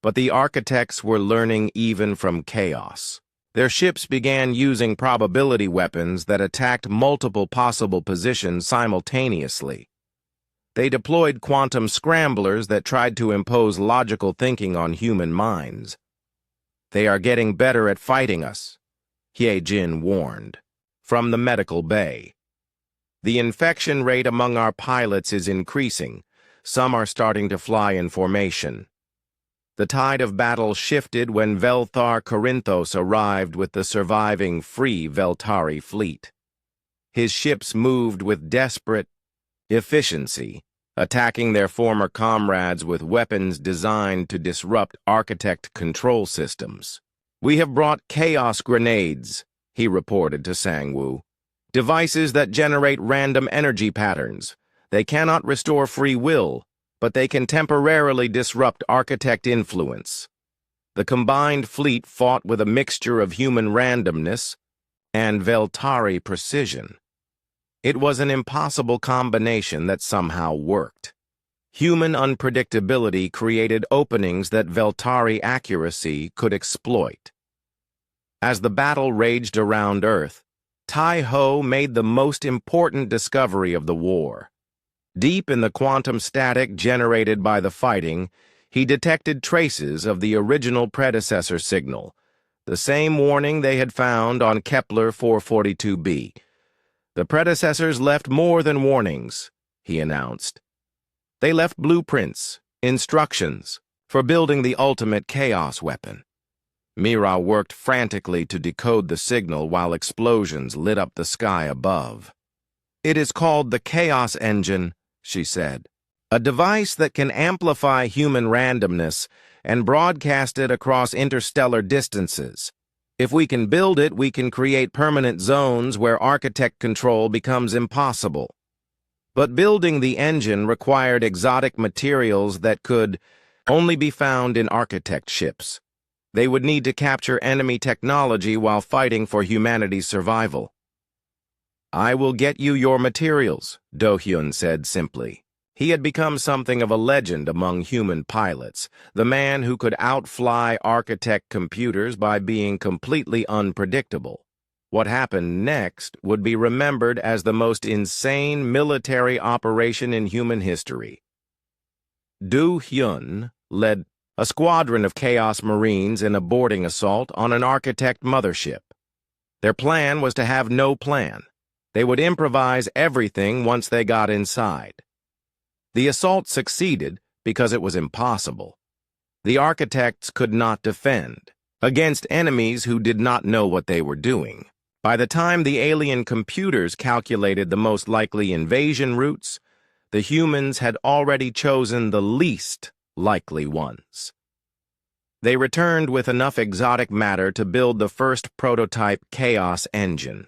But the Architects were learning even from chaos. Their ships began using probability weapons that attacked multiple possible positions simultaneously. They deployed quantum scramblers that tried to impose logical thinking on human minds. "They are getting better at fighting us," Hye-jin warned, from the medical bay. "The infection rate among our pilots is increasing. Some are starting to fly in formation." The tide of battle shifted when Velthar Corinthos arrived with the surviving free Veltari fleet. His ships moved with desperate efficiency, attacking their former comrades with weapons designed to disrupt Architect control systems. "We have brought chaos grenades," he reported to Sang-woo. "Devices that generate random energy patterns. They cannot restore free will, but they can temporarily disrupt Architect influence." The combined fleet fought with a mixture of human randomness and Veltari precision. It was an impossible combination that somehow worked. Human unpredictability created openings that Veltari accuracy could exploit. As the battle raged around Earth, Tai-Ho made the most important discovery of the war. Deep in the quantum static generated by the fighting, he detected traces of the original predecessor signal, the same warning they had found on Kepler 442b. The predecessors left more than warnings, he announced. They left blueprints, instructions, for building the ultimate chaos weapon. Mira worked frantically to decode the signal while explosions lit up the sky above. "It is called the Chaos Engine," she said, "a device that can amplify human randomness and broadcast it across interstellar distances. If we can build it, we can create permanent zones where architect control becomes impossible." But building the engine required exotic materials that could only be found in architect ships. They would need to capture enemy technology while fighting for humanity's survival. "I will get you your materials," Do-hyun said simply. He had become something of a legend among human pilots, the man who could outfly architect computers by being completely unpredictable. What happened next would be remembered as the most insane military operation in human history. Do-hyun led a squadron of Chaos Marines in a boarding assault on an architect mothership. Their plan was to have no plan. They would improvise everything once they got inside. The assault succeeded because it was impossible. The architects could not defend against enemies who did not know what they were doing. By the time the alien computers calculated the most likely invasion routes, the humans had already chosen the least likely ones. They returned with enough exotic matter to build the first prototype Chaos Engine.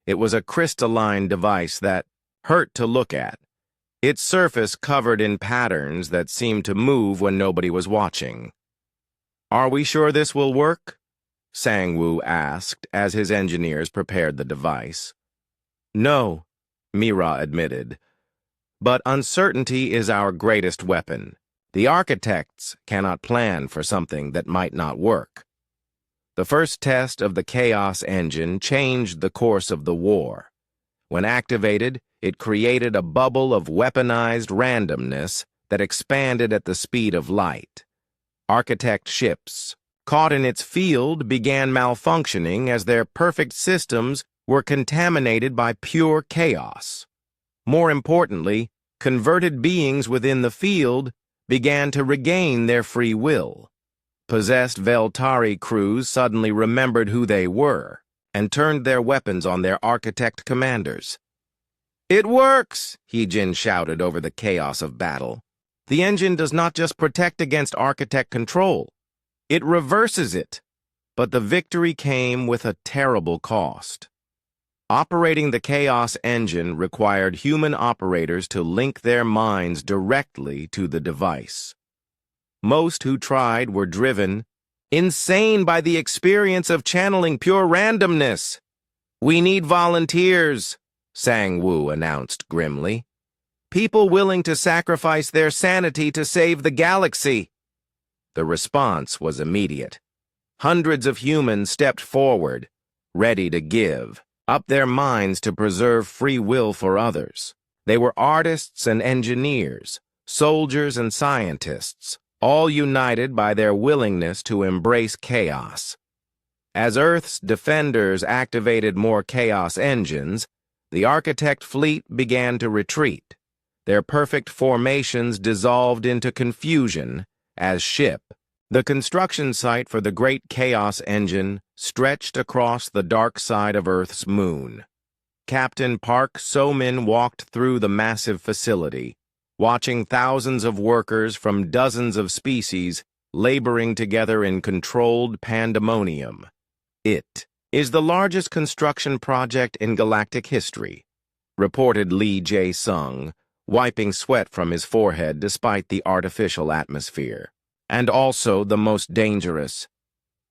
It was a crystalline device that hurt to look at, its surface covered in patterns that seemed to move when nobody was watching. "Are we sure this will work?" Sang-woo asked as his engineers prepared the device. "No," Mira admitted, "but uncertainty is our greatest weapon. The architects cannot plan for something that might not work." The first test of the Chaos Engine changed the course of the war. When activated, it created a bubble of weaponized randomness that expanded at the speed of light. Architect ships, caught in its field, began malfunctioning as their perfect systems were contaminated by pure chaos. More importantly, converted beings within the field began to regain their free will. Possessed Veltari crews suddenly remembered who they were and turned their weapons on their architect commanders. "It works!" Heejin shouted over the chaos of battle. "The engine does not just protect against architect control. It reverses it." But the victory came with a terrible cost. Operating the Chaos Engine required human operators to link their minds directly to the device. Most who tried were driven insane by the experience of channeling pure randomness. "We need volunteers," Sang-woo announced grimly. "People willing to sacrifice their sanity to save the galaxy." The response was immediate. Hundreds of humans stepped forward, ready to give up their minds to preserve free will for others. They were artists and engineers, soldiers and scientists, all united by their willingness to embrace chaos. As Earth's defenders activated more Chaos Engines, the architect fleet began to retreat. Their perfect formations dissolved into confusion as ship. The construction site for the great Chaos Engine stretched across the dark side of Earth's moon. Captain Park So-min walked through the massive facility, watching thousands of workers from dozens of species laboring together in controlled pandemonium. "It is the largest construction project in galactic history," reported Lee Jae-sung, wiping sweat from his forehead despite the artificial atmosphere. "And also the most dangerous.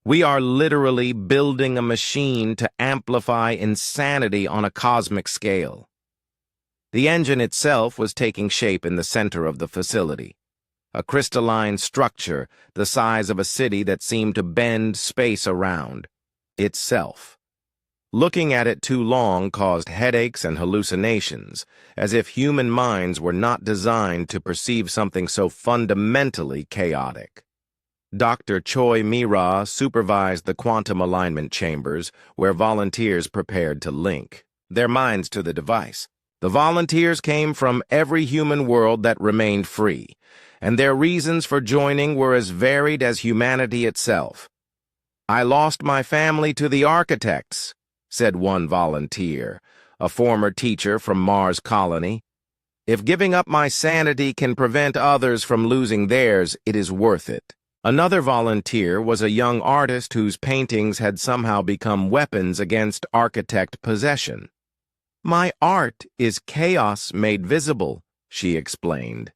We are literally building a machine to amplify insanity on a cosmic scale." The engine itself was taking shape in the center of the facility, a crystalline structure the size of a city that seemed to bend space around itself. Looking at it too long caused headaches and hallucinations, as if human minds were not designed to perceive something so fundamentally chaotic. Dr. Choi Mi-ra supervised the quantum alignment chambers, where volunteers prepared to link their minds to the device. The volunteers came from every human world that remained free, and their reasons for joining were as varied as humanity itself. "I lost my family to the architects," said one volunteer, a former teacher from Mars Colony. "If giving up my sanity can prevent others from losing theirs, it is worth it." Another volunteer was a young artist whose paintings had somehow become weapons against architect possession. "My art is chaos made visible," she explained.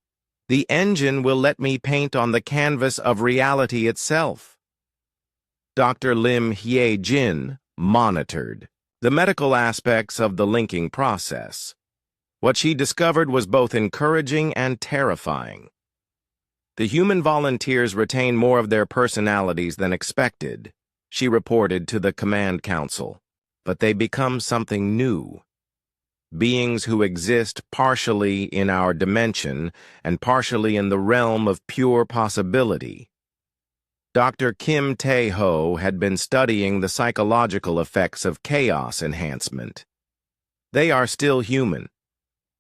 "The engine will let me paint on the canvas of reality itself." Dr. Lim Hye-jin monitored the medical aspects of the linking process. What she discovered was both encouraging and terrifying. The human volunteers retain more of their personalities than expected, she reported to the command council, but they become something new. Beings who exist partially in our dimension and partially in the realm of pure possibility. Dr. Kim Tae-ho had been studying the psychological effects of chaos enhancement. They are still human,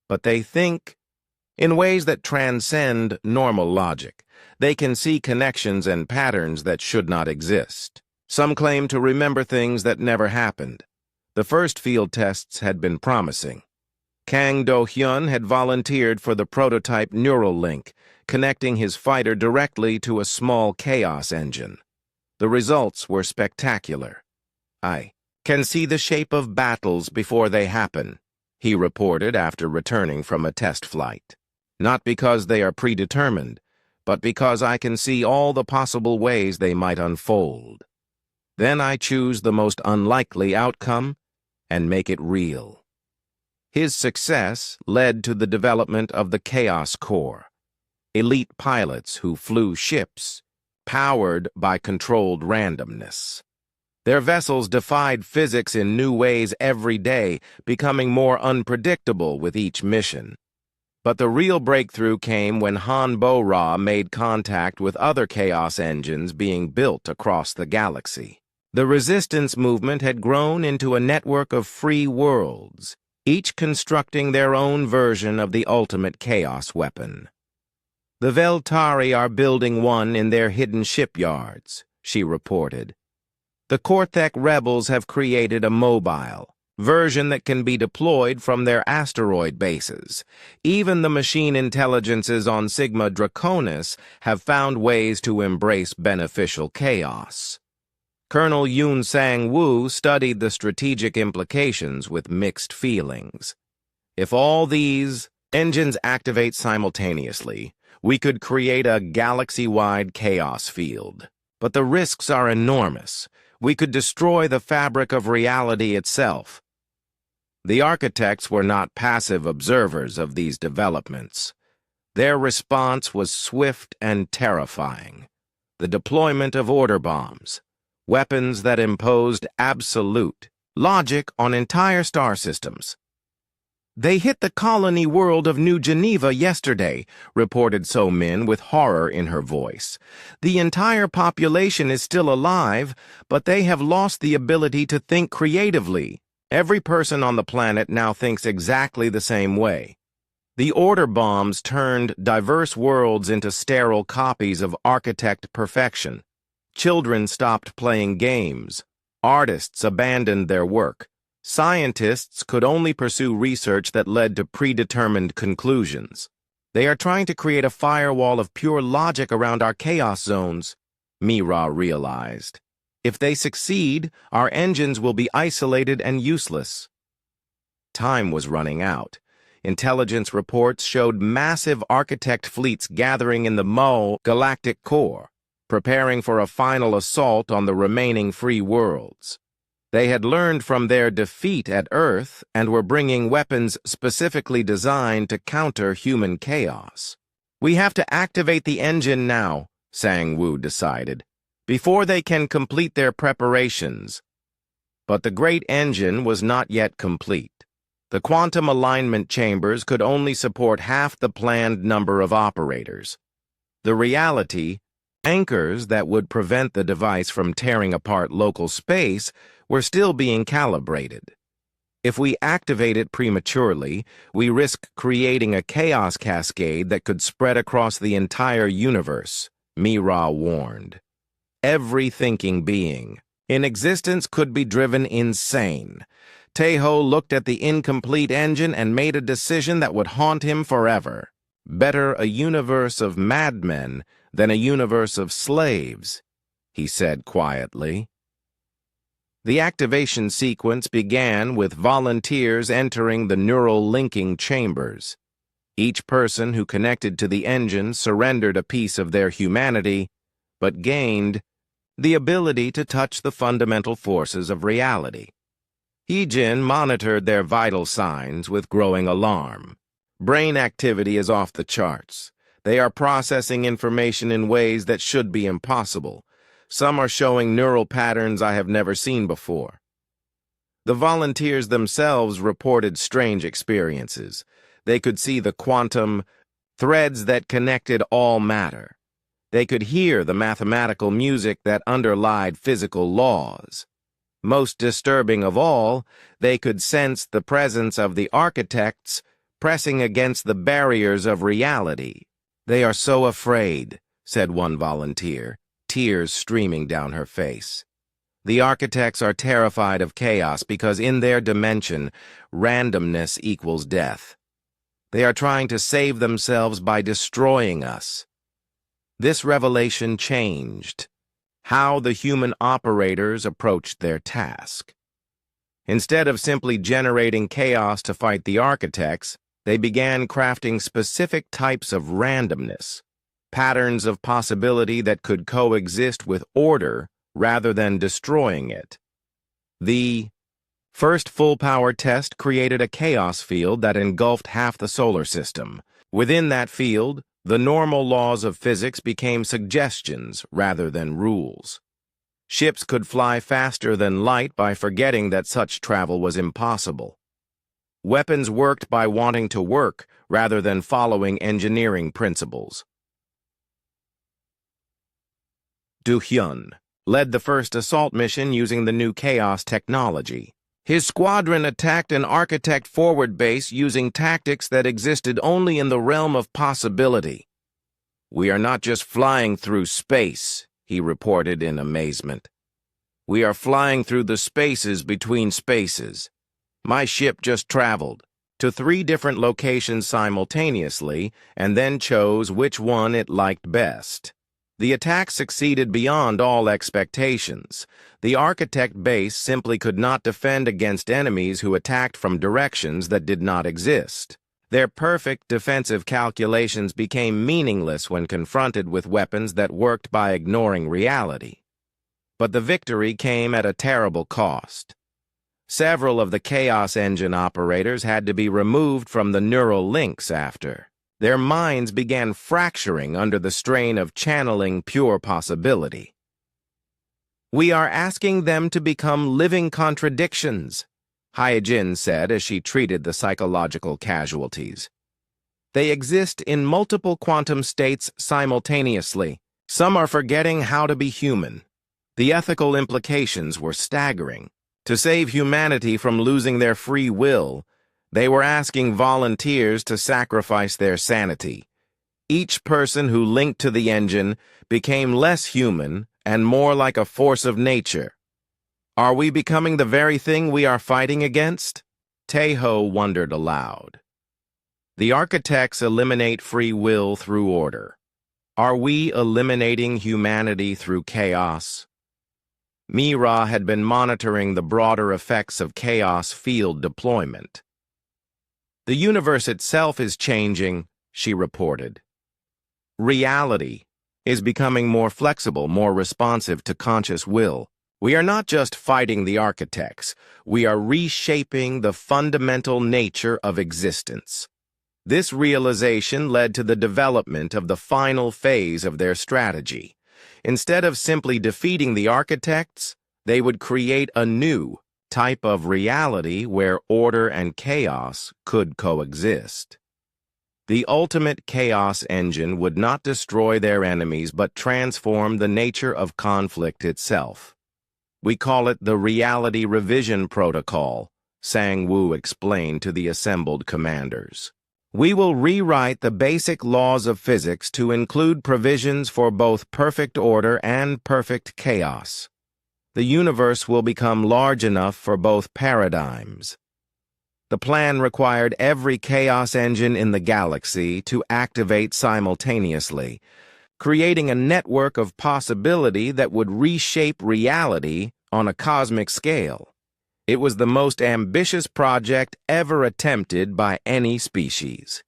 but they think in ways that transcend normal logic. They can see connections and patterns that should not exist. Some claim to remember things that never happened. The first field tests had been promising. Kang Do-hyun had volunteered for the prototype neural link, connecting his fighter directly to a small chaos engine. The results were spectacular. "I can see the shape of battles before they happen," he reported after returning from a test flight. "Not because they are predetermined, but because I can see all the possible ways they might unfold. Then I choose the most unlikely outcome and make it real." His success led to the development of the Chaos Corps, elite pilots who flew ships, powered by controlled randomness. Their vessels defied physics in new ways every day, becoming more unpredictable with each mission. But the real breakthrough came when Han Bo-ra made contact with other chaos engines being built across the galaxy. The resistance movement had grown into a network of free worlds, each constructing their own version of the ultimate chaos weapon. "The Veltari are building one in their hidden shipyards," she reported. "The Korthek rebels have created a mobile version that can be deployed from their asteroid bases. Even the machine intelligences on Sigma Draconis have found ways to embrace beneficial chaos." Colonel Yoon Sang-woo studied the strategic implications with mixed feelings. "If all these engines activate simultaneously, we could create a galaxy-wide chaos field. But the risks are enormous. We could destroy the fabric of reality itself." The architects were not passive observers of these developments. Their response was swift and terrifying. The deployment of order bombs, weapons that imposed absolute logic on entire star systems. "They hit the colony world of New Geneva yesterday," reported So-min with horror in her voice. "The entire population is still alive, but they have lost the ability to think creatively. Every person on the planet now thinks exactly the same way. The order bombs turned diverse worlds into sterile copies of architect perfection. Children stopped playing games. Artists abandoned their work. Scientists could only pursue research that led to predetermined conclusions. They are trying to create a firewall of pure logic around our chaos zones," Mi-ra realized. "If they succeed, our engines will be isolated and useless." Time was running out. Intelligence reports showed massive architect fleets gathering in the Mo Galactic core, preparing for a final assault on the remaining free worlds. They had learned from their defeat at Earth and were bringing weapons specifically designed to counter human chaos. "We have to activate the engine now," Sang-woo decided, "before they can complete their preparations." But the great engine was not yet complete. The quantum alignment chambers could only support half the planned number of operators. The reality, anchors that would prevent the device from tearing apart local space, were still being calibrated. If we activate it prematurely, we risk creating a chaos cascade that could spread across the entire universe, Mira warned. Every thinking being in existence could be driven insane. Tejo looked at the incomplete engine and made a decision that would haunt him forever. Better a universe of madmen than a universe of slaves, he said quietly. The activation sequence began with volunteers entering the neural linking chambers. Each person who connected to the engine surrendered a piece of their humanity, but gained the ability to touch the fundamental forces of reality. Heejin monitored their vital signs with growing alarm. Brain activity is off the charts. They are processing information in ways that should be impossible. Some are showing neural patterns I have never seen before. The volunteers themselves reported strange experiences. They could see the quantum threads that connected all matter. They could hear the mathematical music that underlied physical laws. Most disturbing of all, they could sense the presence of the architects pressing against the barriers of reality. "They are so afraid," said one volunteer, tears streaming down her face. "The architects are terrified of chaos because in their dimension, randomness equals death. They are trying to save themselves by destroying us." This revelation changed how the human operators approached their task. Instead of simply generating chaos to fight the architects, they began crafting specific types of randomness, patterns of possibility that could coexist with order rather than destroying it. The first full-power test created a chaos field that engulfed half the solar system. Within that field, the normal laws of physics became suggestions rather than rules. Ships could fly faster than light by forgetting that such travel was impossible. Weapons worked by wanting to work rather than following engineering principles. Du Hyun led the first assault mission using the new chaos technology. His squadron attacked an architect forward base using tactics that existed only in the realm of possibility. "We are not just flying through space," he reported in amazement. "We are flying through the spaces between spaces. My ship just traveled to 3 different locations simultaneously and then chose which one it liked best." The attack succeeded beyond all expectations. The architect base simply could not defend against enemies who attacked from directions that did not exist. Their perfect defensive calculations became meaningless when confronted with weapons that worked by ignoring reality. But the victory came at a terrible cost. Several of the Chaos Engine operators had to be removed from the neural links after. Their minds began fracturing under the strain of channeling pure possibility. "We are asking them to become living contradictions," Hyejin said as she treated the psychological casualties. "They exist in multiple quantum states simultaneously. Some are forgetting how to be human." The ethical implications were staggering. To save humanity from losing their free will, they were asking volunteers to sacrifice their sanity. Each person who linked to the engine became less human and more like a force of nature. Are we becoming the very thing we are fighting against? Tejo wondered aloud. The architects eliminate free will through order. Are we eliminating humanity through chaos? Mira had been monitoring the broader effects of chaos field deployment. "The universe itself is changing," she reported. "Reality is becoming more flexible, more responsive to conscious will. We are not just fighting the architects, we are reshaping the fundamental nature of existence." This realization led to the development of the final phase of their strategy. Instead of simply defeating the architects, they would create a new, type of reality where order and chaos could coexist. The ultimate chaos engine would not destroy their enemies but transform the nature of conflict itself. We call it the Reality Revision Protocol, Sang Woo explained to the assembled commanders. We will rewrite the basic laws of physics to include provisions for both perfect order and perfect chaos. The universe will become large enough for both paradigms. The plan required every chaos engine in the galaxy to activate simultaneously, creating a network of possibility that would reshape reality on a cosmic scale. It was the most ambitious project ever attempted by any species.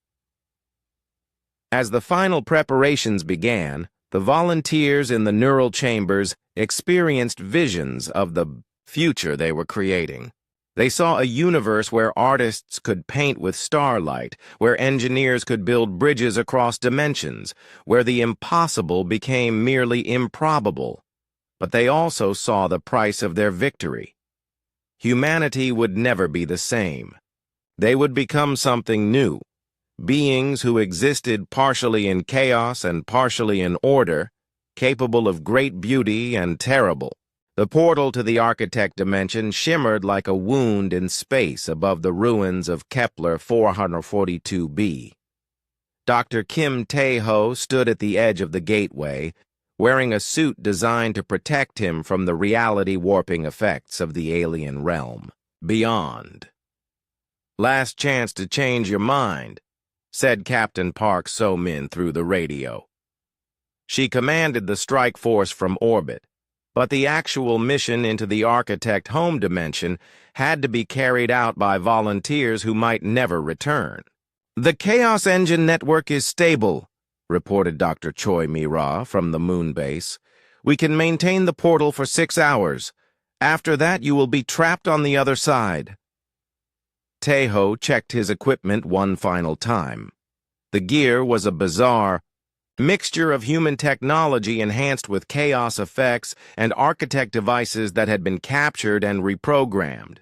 As the final preparations began, the volunteers in the neural chambers experienced visions of the future they were creating. They saw a universe where artists could paint with starlight, where engineers could build bridges across dimensions, where the impossible became merely improbable. But they also saw the price of their victory. Humanity would never be the same. They would become something new, beings who existed partially in chaos and partially in order, capable of great beauty and terrible. The portal to the architect dimension shimmered like a wound in space above the ruins of Kepler 442b. Dr. Kim Tae-ho stood at the edge of the gateway, wearing a suit designed to protect him from the reality-warping effects of the alien realm. Beyond. "Last chance to change your mind," said Captain Park So-min through the radio. She commanded the strike force from orbit, but the actual mission into the architect home dimension had to be carried out by volunteers who might never return. "The Chaos Engine network is stable," reported Dr. Choi Mi-ra from the moon base. "We can maintain the portal for 6 hours. After that, you will be trapped on the other side." Tae-ho checked his equipment one final time. The gear was a bizarre mixture of human technology enhanced with chaos effects and architect devices that had been captured and reprogrammed.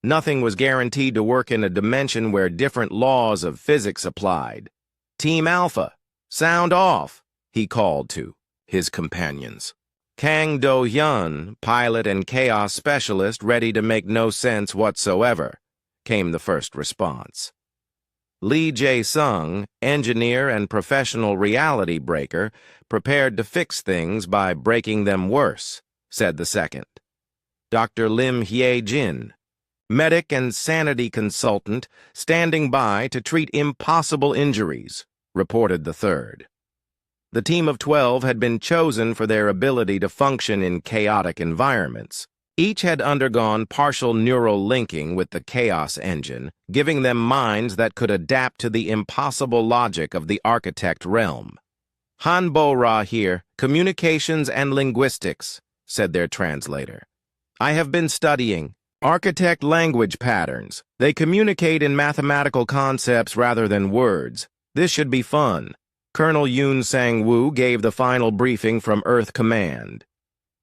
Nothing was guaranteed to work in a dimension where different laws of physics applied. "Team Alpha, sound off," he called to his companions. Kang Do-hyun, pilot and chaos specialist ready to make no sense whatsoever, came the first response. Lee Jae-sung, engineer and professional reality breaker, prepared to fix things by breaking them worse, said the second. Dr. Lim Hye-jin, medic and sanity consultant, standing by to treat impossible injuries, reported the third. The team of 12 had been chosen for their ability to function in chaotic environments. Each had undergone partial neural linking with the Chaos Engine, giving them minds that could adapt to the impossible logic of the architect realm. "Han Bo-ra here, communications and linguistics," said their translator. "I have been studying architect language patterns. They communicate in mathematical concepts rather than words. This should be fun." Colonel Yoon Sang-woo gave the final briefing from Earth Command.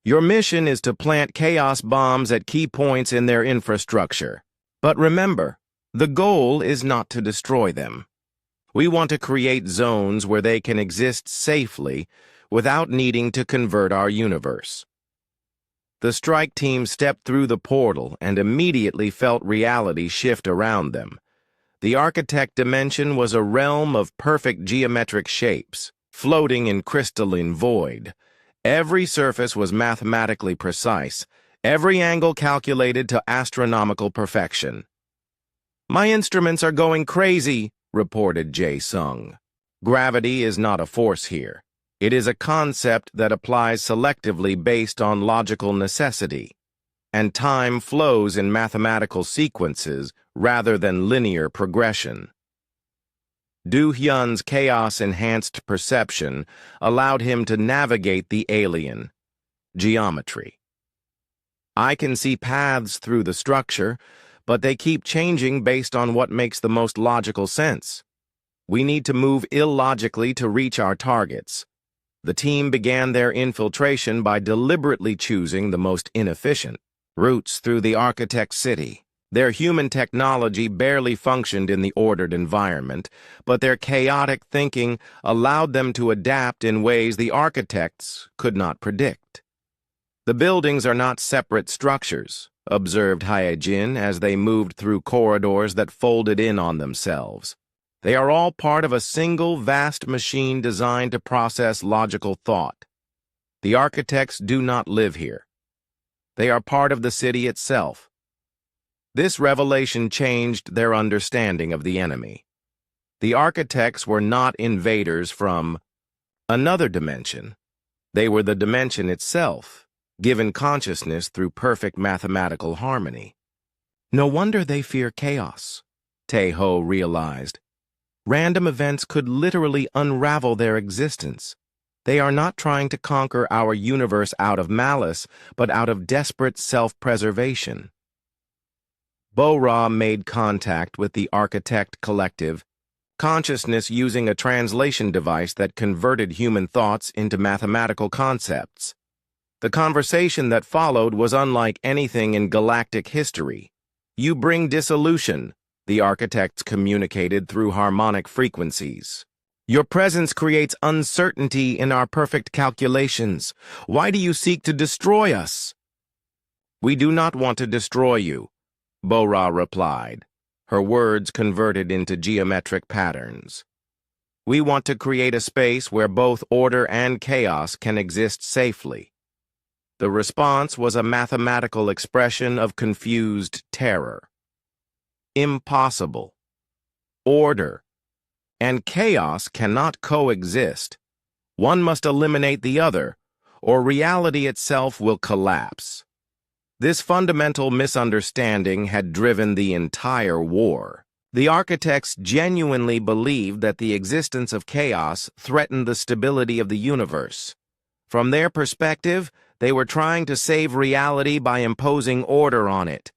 "Your mission is to plant chaos bombs at key points in their infrastructure. But remember, the goal is not to destroy them. We want to create zones where they can exist safely without needing to convert our universe." The strike team stepped through the portal and immediately felt reality shift around them. The architect dimension was a realm of perfect geometric shapes, floating in crystalline void. Every surface was mathematically precise, every angle calculated to astronomical perfection. "My instruments are going crazy," reported Jae-sung. "Gravity is not a force here. It is a concept that applies selectively based on logical necessity, and time flows in mathematical sequences rather than linear progression." Do-hyun's chaos-enhanced perception allowed him to navigate the alien geometry. "I can see paths through the structure, but they keep changing based on what makes the most logical sense. We need to move illogically to reach our targets." The team began their infiltration by deliberately choosing the most inefficient roots through the architect's city. Their human technology barely functioned in the ordered environment, but their chaotic thinking allowed them to adapt in ways the architects could not predict. The buildings are not separate structures, observed Hyejin as they moved through corridors that folded in on themselves. They are all part of a single vast machine designed to process logical thought. The architects do not live here. They are part of the city itself. This revelation changed their understanding of the enemy. The architects were not invaders from another dimension. They were the dimension itself, given consciousness through perfect mathematical harmony. No wonder they fear chaos, Tae-ho realized. Random events could literally unravel their existence. They are not trying to conquer our universe out of malice, but out of desperate self-preservation. Bo-Ra made contact with the Architect Collective, consciousness using a translation device that converted human thoughts into mathematical concepts. The conversation that followed was unlike anything in galactic history. "You bring dissolution," the architects communicated through harmonic frequencies. "Your presence creates uncertainty in our perfect calculations. Why do you seek to destroy us?" "We do not want to destroy you," Bo-Ra replied, her words converted into geometric patterns. "We want to create a space where both order and chaos can exist safely." The response was a mathematical expression of confused terror. "Impossible. Order and chaos cannot coexist. One must eliminate the other, or reality itself will collapse." This fundamental misunderstanding had driven the entire war. The architects genuinely believed that the existence of chaos threatened the stability of the universe. From their perspective, they were trying to save reality by imposing order on it.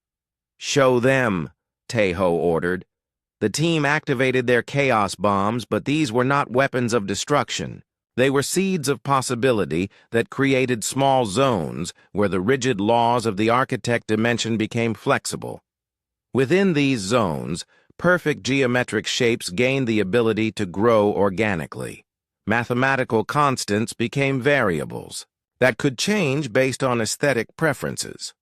"Show them," Tae-ho ordered. The team activated their chaos bombs, but these were not weapons of destruction. They were seeds of possibility that created small zones where the rigid laws of the architect dimension became flexible. Within these zones, perfect geometric shapes gained the ability to grow organically. Mathematical constants became variables that could change based on aesthetic preferences.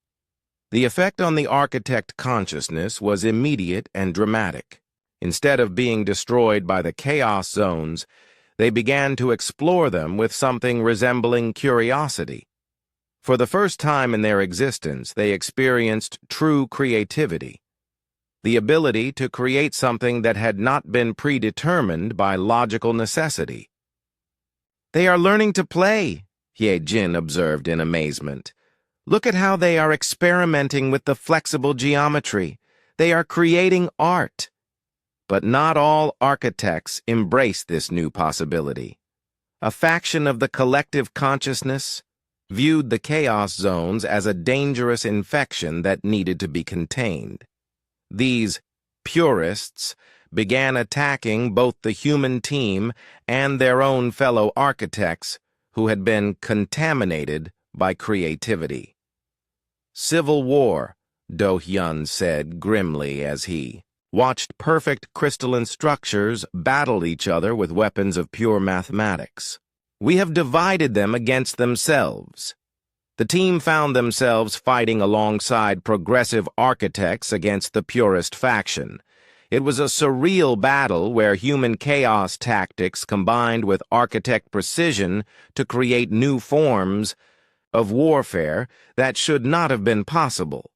The effect on the architect consciousness was immediate and dramatic. Instead of being destroyed by the chaos zones, they began to explore them with something resembling curiosity. For the first time in their existence, they experienced true creativity, the ability to create something that had not been predetermined by logical necessity. "They are learning to play," Hyejin observed in amazement. "Look at how they are experimenting with the flexible geometry. They are creating art." But not all architects embrace this new possibility. A faction of the collective consciousness viewed the chaos zones as a dangerous infection that needed to be contained. These purists began attacking both the human team and their own fellow architects who had been contaminated by creativity. "Civil war," Do-hyun said grimly as he watched perfect crystalline structures battle each other with weapons of pure mathematics. "We have divided them against themselves." The team found themselves fighting alongside progressive architects against the purist faction. It was a surreal battle where human chaos tactics combined with architect precision to create new forms of warfare that should not have been possible.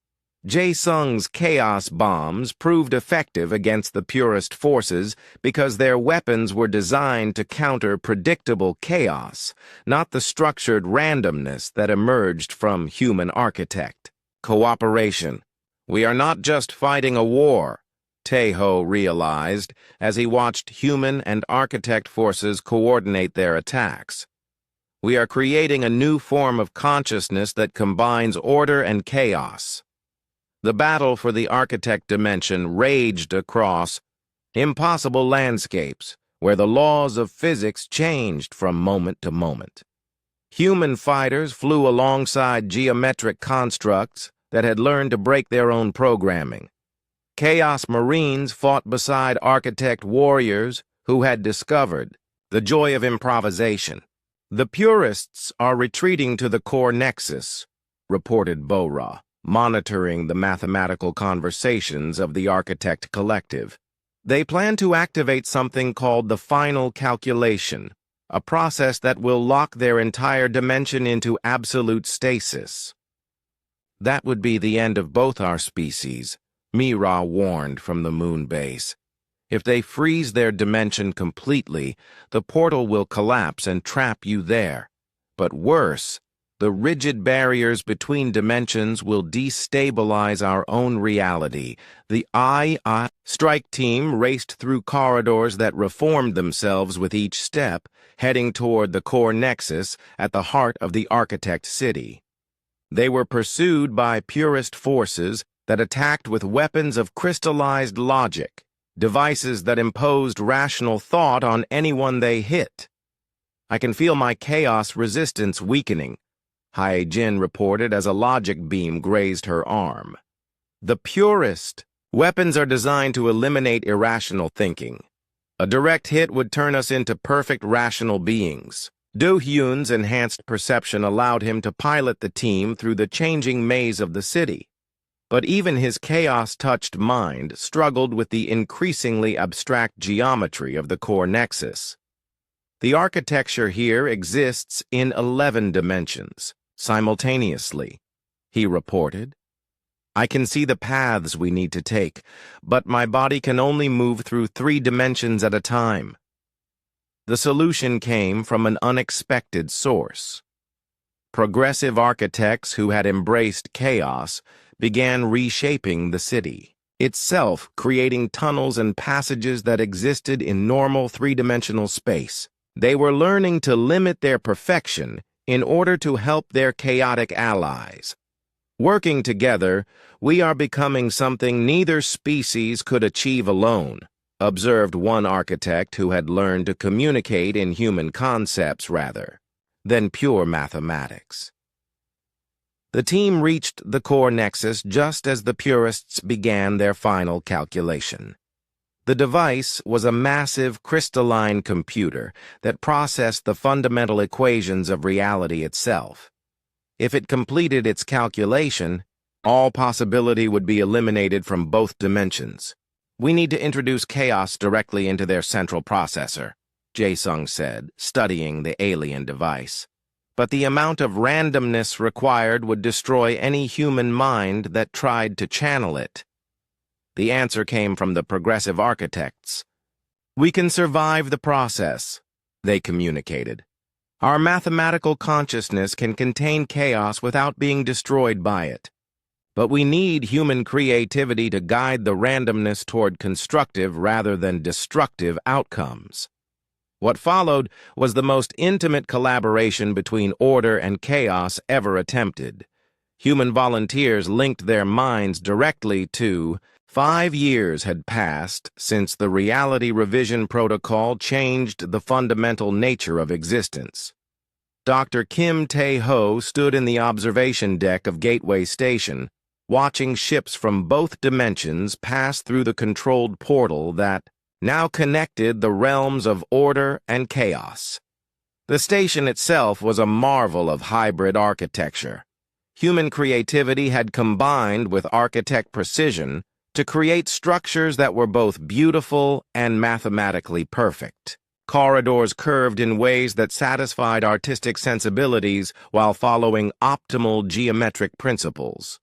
Jae-sung's chaos bombs proved effective against the purist forces because their weapons were designed to counter predictable chaos, not the structured randomness that emerged from human architect. Cooperation. "We are not just fighting a war," Tae-ho realized as he watched human and architect forces coordinate their attacks. "We are creating a new form of consciousness that combines order and chaos." The battle for the architect dimension raged across impossible landscapes where the laws of physics changed from moment to moment. Human fighters flew alongside geometric constructs that had learned to break their own programming. Chaos Marines fought beside architect warriors who had discovered the joy of improvisation. The purists are retreating to the core nexus, reported Bo-Ra, monitoring the mathematical conversations of the architect collective. They plan to activate something called the final calculation, a process that will lock their entire dimension into absolute stasis. That would be the end of both our species, Mira warned from the moon base. If they freeze their dimension completely, the portal will collapse and trap you there. But worse, the rigid barriers between dimensions will destabilize our own reality. The II strike team raced through corridors that reformed themselves with each step, heading toward the core nexus at the heart of the architect city. They were pursued by purist forces that attacked with weapons of crystallized logic, devices that imposed rational thought on anyone they hit. I can feel my chaos resistance weakening, Hai-Jin reported as a logic beam grazed her arm. The purist weapons are designed to eliminate irrational thinking. A direct hit would turn us into perfect rational beings. Do-Hyun's enhanced perception allowed him to pilot the team through the changing maze of the city. But even his chaos-touched mind struggled with the increasingly abstract geometry of the core nexus. The architecture here exists in 11 dimensions, simultaneously, he reported. I can see the paths we need to take, but my body can only move through 3 dimensions at a time. The solution came from an unexpected source. Progressive architects who had embraced chaos began reshaping the city, itself creating tunnels and passages that existed in normal 3-dimensional space. They were learning to limit their perfection in order to help their chaotic allies. Working together, we are becoming something neither species could achieve alone, observed one architect who had learned to communicate in human concepts rather than pure mathematics. The team reached the core nexus just as the purists began their final calculation. The device was a massive crystalline computer that processed the fundamental equations of reality itself. If it completed its calculation, all possibility would be eliminated from both dimensions. We need to introduce chaos directly into their central processor, Jae-sung said, studying the alien device. But the amount of randomness required would destroy any human mind that tried to channel it. The answer came from the progressive architects. We can survive the process, they communicated. Our mathematical consciousness can contain chaos without being destroyed by it. But we need human creativity to guide the randomness toward constructive rather than destructive outcomes. What followed was the most intimate collaboration between order and chaos ever attempted. Human volunteers linked their minds directly to 5 years had passed since the reality revision protocol changed the fundamental nature of existence. Dr. Kim Tae-ho stood in the observation deck of Gateway Station, watching ships from both dimensions pass through the controlled portal that now connected the realms of order and chaos. The station itself was a marvel of hybrid architecture. Human creativity had combined with architect precision to create structures that were both beautiful and mathematically perfect. Corridors curved in ways that satisfied artistic sensibilities while following optimal geometric principles.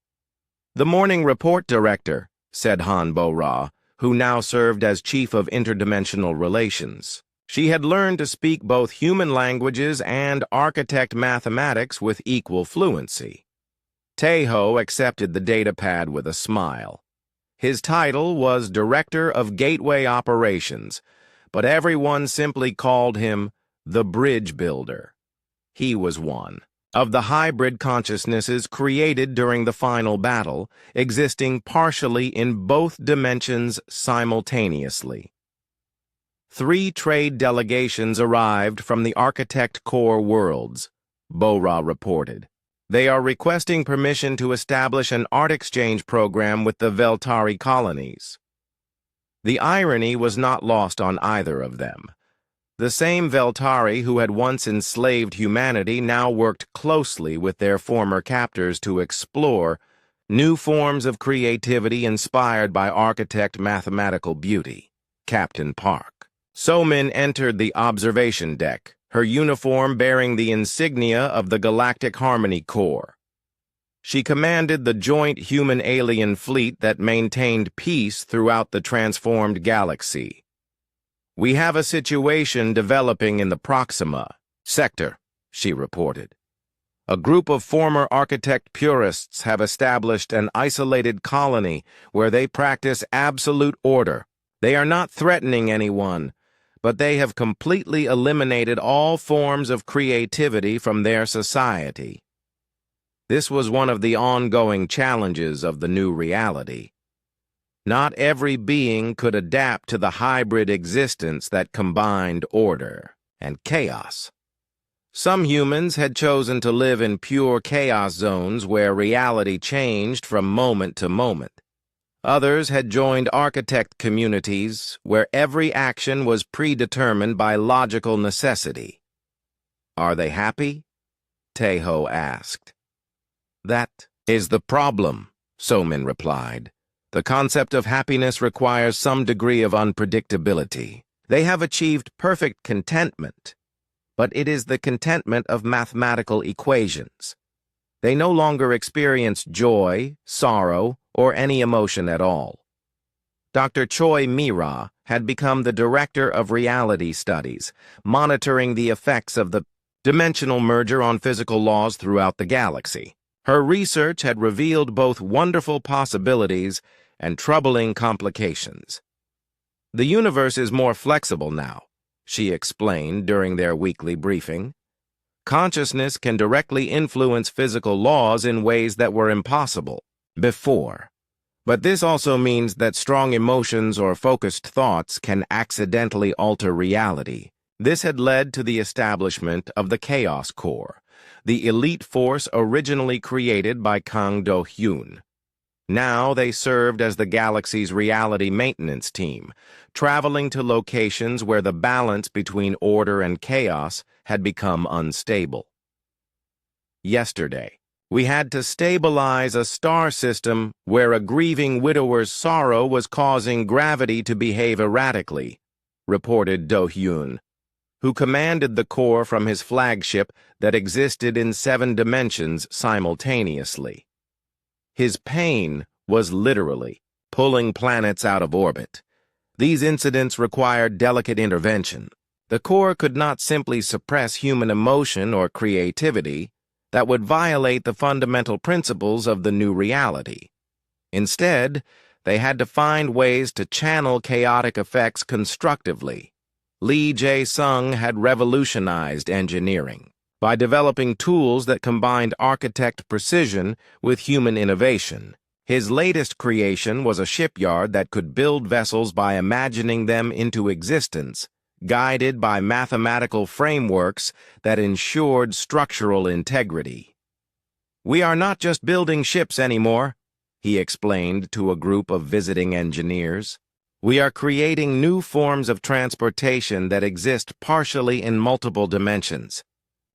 The morning report director, said Han Bo-Ra, who now served as chief of interdimensional relations. She had learned to speak both human languages and architect mathematics with equal fluency. Tae-ho accepted the datapad with a smile. His title was Director of Gateway Operations, but everyone simply called him the Bridge Builder. He was one of the hybrid consciousnesses created during the final battle, existing partially in both dimensions simultaneously. 3 trade delegations arrived from the Architect Core worlds, Bo-Ra reported. They are requesting permission to establish an art exchange program with the Veltari colonies. The irony was not lost on either of them. The same Veltari who had once enslaved humanity now worked closely with their former captors to explore new forms of creativity inspired by architect mathematical beauty, Captain Park. Somin entered the observation deck, her uniform bearing the insignia of the Galactic Harmony Corps. She commanded the joint human-alien fleet that maintained peace throughout the transformed galaxy. "We have a situation developing in the Proxima sector," she reported. "A group of former architect purists have established an isolated colony where they practice absolute order. They are not threatening anyone, but they have completely eliminated all forms of creativity from their society." This was one of the ongoing challenges of the new reality. Not every being could adapt to the hybrid existence that combined order and chaos. Some humans had chosen to live in pure chaos zones where reality changed from moment to moment. Others had joined architect communities where every action was predetermined by logical necessity. "Are they happy?" Tejo asked. "That is the problem," Somin replied. "The concept of happiness requires some degree of unpredictability. They have achieved perfect contentment, but it is the contentment of mathematical equations. They no longer experience joy, sorrow, or any emotion at all." Dr. Choi Mira had become the director of reality studies, monitoring the effects of the dimensional merger on physical laws throughout the galaxy. Her research had revealed both wonderful possibilities and troubling complications. "The universe is more flexible now," she explained during their weekly briefing. "Consciousness can directly influence physical laws in ways that were impossible before. But this also means that strong emotions or focused thoughts can accidentally alter reality." This had led to the establishment of the Chaos Corps, the elite force originally created by Kang Do-hyun. Now they served as the galaxy's reality maintenance team, traveling to locations where the balance between order and chaos had become unstable. "Yesterday, we had to stabilize a star system where a grieving widower's sorrow was causing gravity to behave erratically," reported Do-hyun, who commanded the Corps from his flagship that existed in 7 dimensions simultaneously. His pain was literally pulling planets out of orbit. These incidents required delicate intervention. The Corps could not simply suppress human emotion or creativity that would violate the fundamental principles of the new reality. Instead, they had to find ways to channel chaotic effects constructively. Lee Jae-sung had revolutionized engineering by developing tools that combined architect precision with human innovation. His latest creation was a shipyard that could build vessels by imagining them into existence, guided by mathematical frameworks that ensured structural integrity. "We are not just building ships anymore," he explained to a group of visiting engineers. "We are creating new forms of transportation that exist partially in multiple dimensions.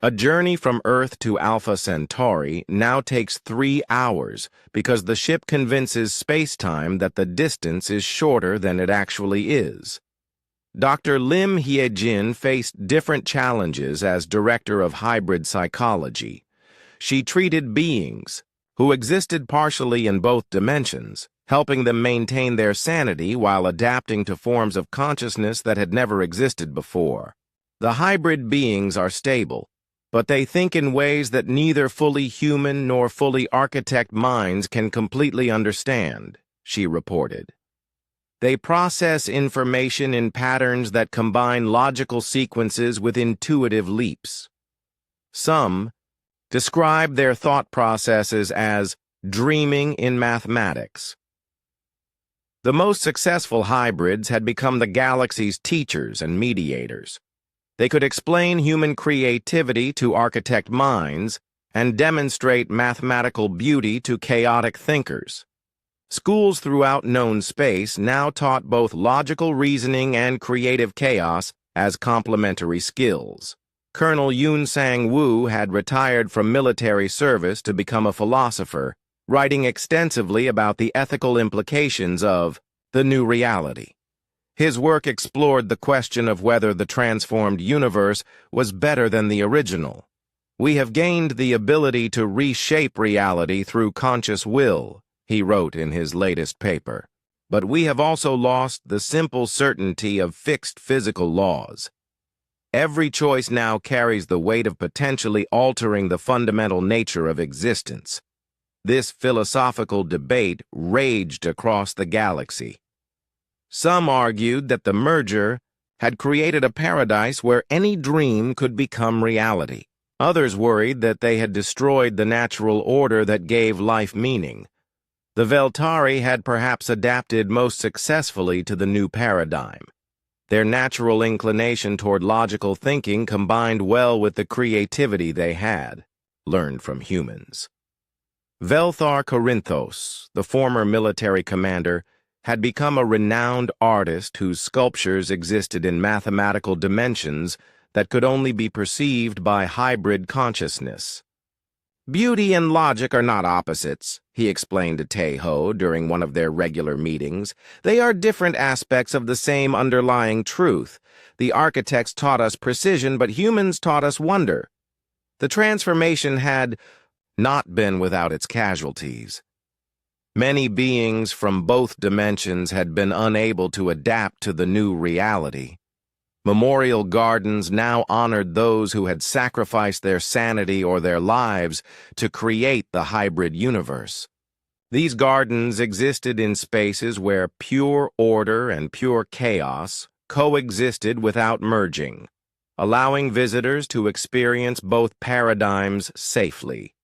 A journey from Earth to Alpha Centauri now takes 3 hours because the ship convinces space-time that the distance is shorter than it actually is." Dr. Lim Hye-jin faced different challenges as director of hybrid psychology. She treated beings who existed partially in both dimensions, helping them maintain their sanity while adapting to forms of consciousness that had never existed before. "The hybrid beings are stable, but they think in ways that neither fully human nor fully architect minds can completely understand," she reported. "They process information in patterns that combine logical sequences with intuitive leaps. Some describe their thought processes as dreaming in mathematics." The most successful hybrids had become the galaxy's teachers and mediators. They could explain human creativity to architect minds and demonstrate mathematical beauty to chaotic thinkers. Schools throughout known space now taught both logical reasoning and creative chaos as complementary skills. Colonel Yun Sang-woo had retired from military service to become a philosopher, writing extensively about the ethical implications of the new reality. His work explored the question of whether the transformed universe was better than the original. "We have gained the ability to reshape reality through conscious will," he wrote in his latest paper. "But we have also lost the simple certainty of fixed physical laws. Every choice now carries the weight of potentially altering the fundamental nature of existence." This philosophical debate raged across the galaxy. Some argued that the merger had created a paradise where any dream could become reality. Others worried that they had destroyed the natural order that gave life meaning. The Veltari had perhaps adapted most successfully to the new paradigm. Their natural inclination toward logical thinking combined well with the creativity they had learned from humans. Velthar Corinthos, the former military commander, had become a renowned artist whose sculptures existed in mathematical dimensions that could only be perceived by hybrid consciousness. "Beauty and logic are not opposites," he explained to Tae-ho during one of their regular meetings. "They are different aspects of the same underlying truth. The architects taught us precision, but humans taught us wonder. The transformation had not been without its casualties. Many beings from both dimensions had been unable to adapt to the new reality. Memorial gardens now honored those who had sacrificed their sanity or their lives to create the hybrid universe. These gardens existed in spaces where pure order and pure chaos coexisted without merging, allowing visitors to experience both paradigms safely.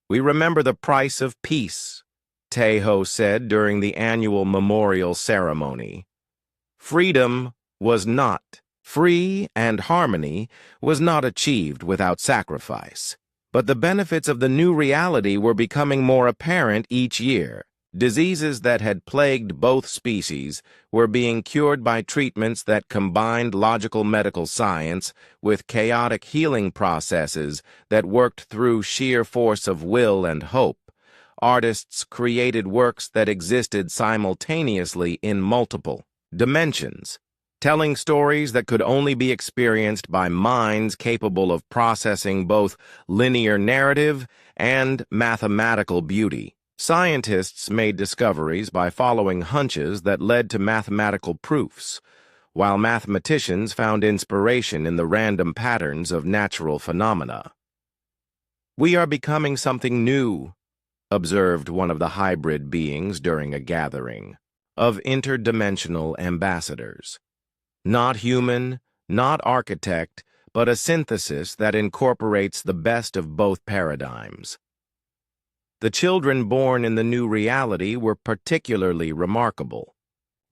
"We remember the price of peace," Tae-ho said during the annual memorial ceremony. "Freedom was not free, and harmony was not achieved without sacrifice. But the benefits of the new reality were becoming more apparent each year. Diseases that had plagued both species were being cured by treatments that combined logical medical science with chaotic healing processes that worked through sheer force of will and hope. Artists created works that existed simultaneously in multiple dimensions, telling stories that could only be experienced by minds capable of processing both linear narrative and mathematical beauty. Scientists made discoveries by following hunches that led to mathematical proofs, while mathematicians found inspiration in the random patterns of natural phenomena. "We are becoming something new," observed one of the hybrid beings during a gathering of interdimensional ambassadors. "Not human, not architect, but a synthesis that incorporates the best of both paradigms." The children born in the new reality were particularly remarkable.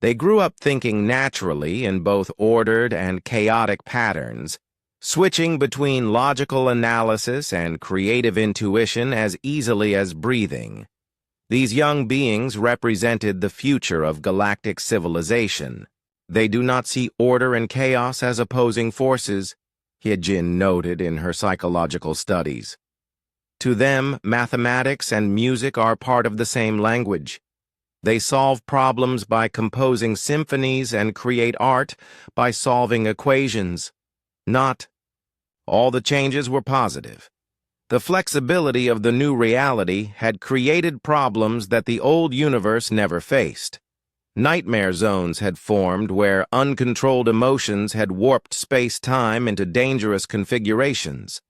They grew up thinking naturally in both ordered and chaotic patterns, switching between logical analysis and creative intuition as easily as breathing. These young beings represented the future of galactic civilization. "They do not see order and chaos as opposing forces," Hyejin noted in her psychological studies. "To them, mathematics and music are part of the same language. They solve problems by composing symphonies and create art by solving equations. Not all the changes were positive. The flexibility of the new reality had created problems that the old universe never faced. Nightmare zones had formed where uncontrolled emotions had warped space-time into dangerous configurations.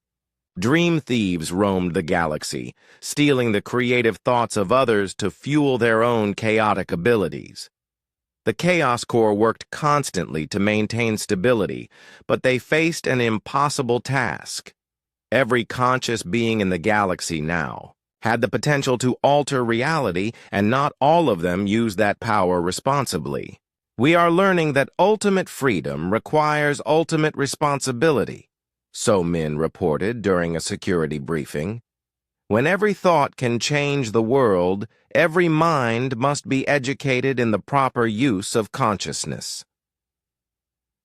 Dream thieves roamed the galaxy, stealing the creative thoughts of others to fuel their own chaotic abilities. The Chaos Corps worked constantly to maintain stability, but they faced an impossible task. Every conscious being in the galaxy now had the potential to alter reality, and not all of them used that power responsibly. "We are learning that ultimate freedom requires ultimate responsibility," so Min reported during a security briefing. When every thought can change the world, every mind must be educated in the proper use of consciousness.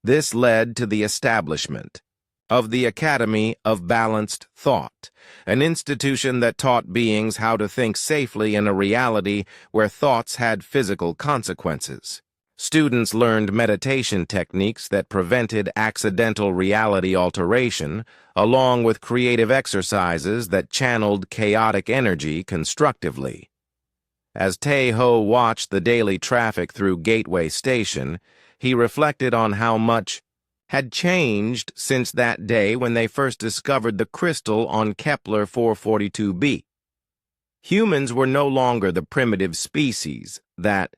This led to the establishment of the Academy of Balanced Thought, an institution that taught beings how to think safely in a reality where thoughts had physical consequences. Students learned meditation techniques that prevented accidental reality alteration, along with creative exercises that channeled chaotic energy constructively. As Tae-ho watched the daily traffic through Gateway Station, he reflected on how much had changed since that day when they first discovered the crystal on Kepler 442b. Humans were no longer the primitive species that,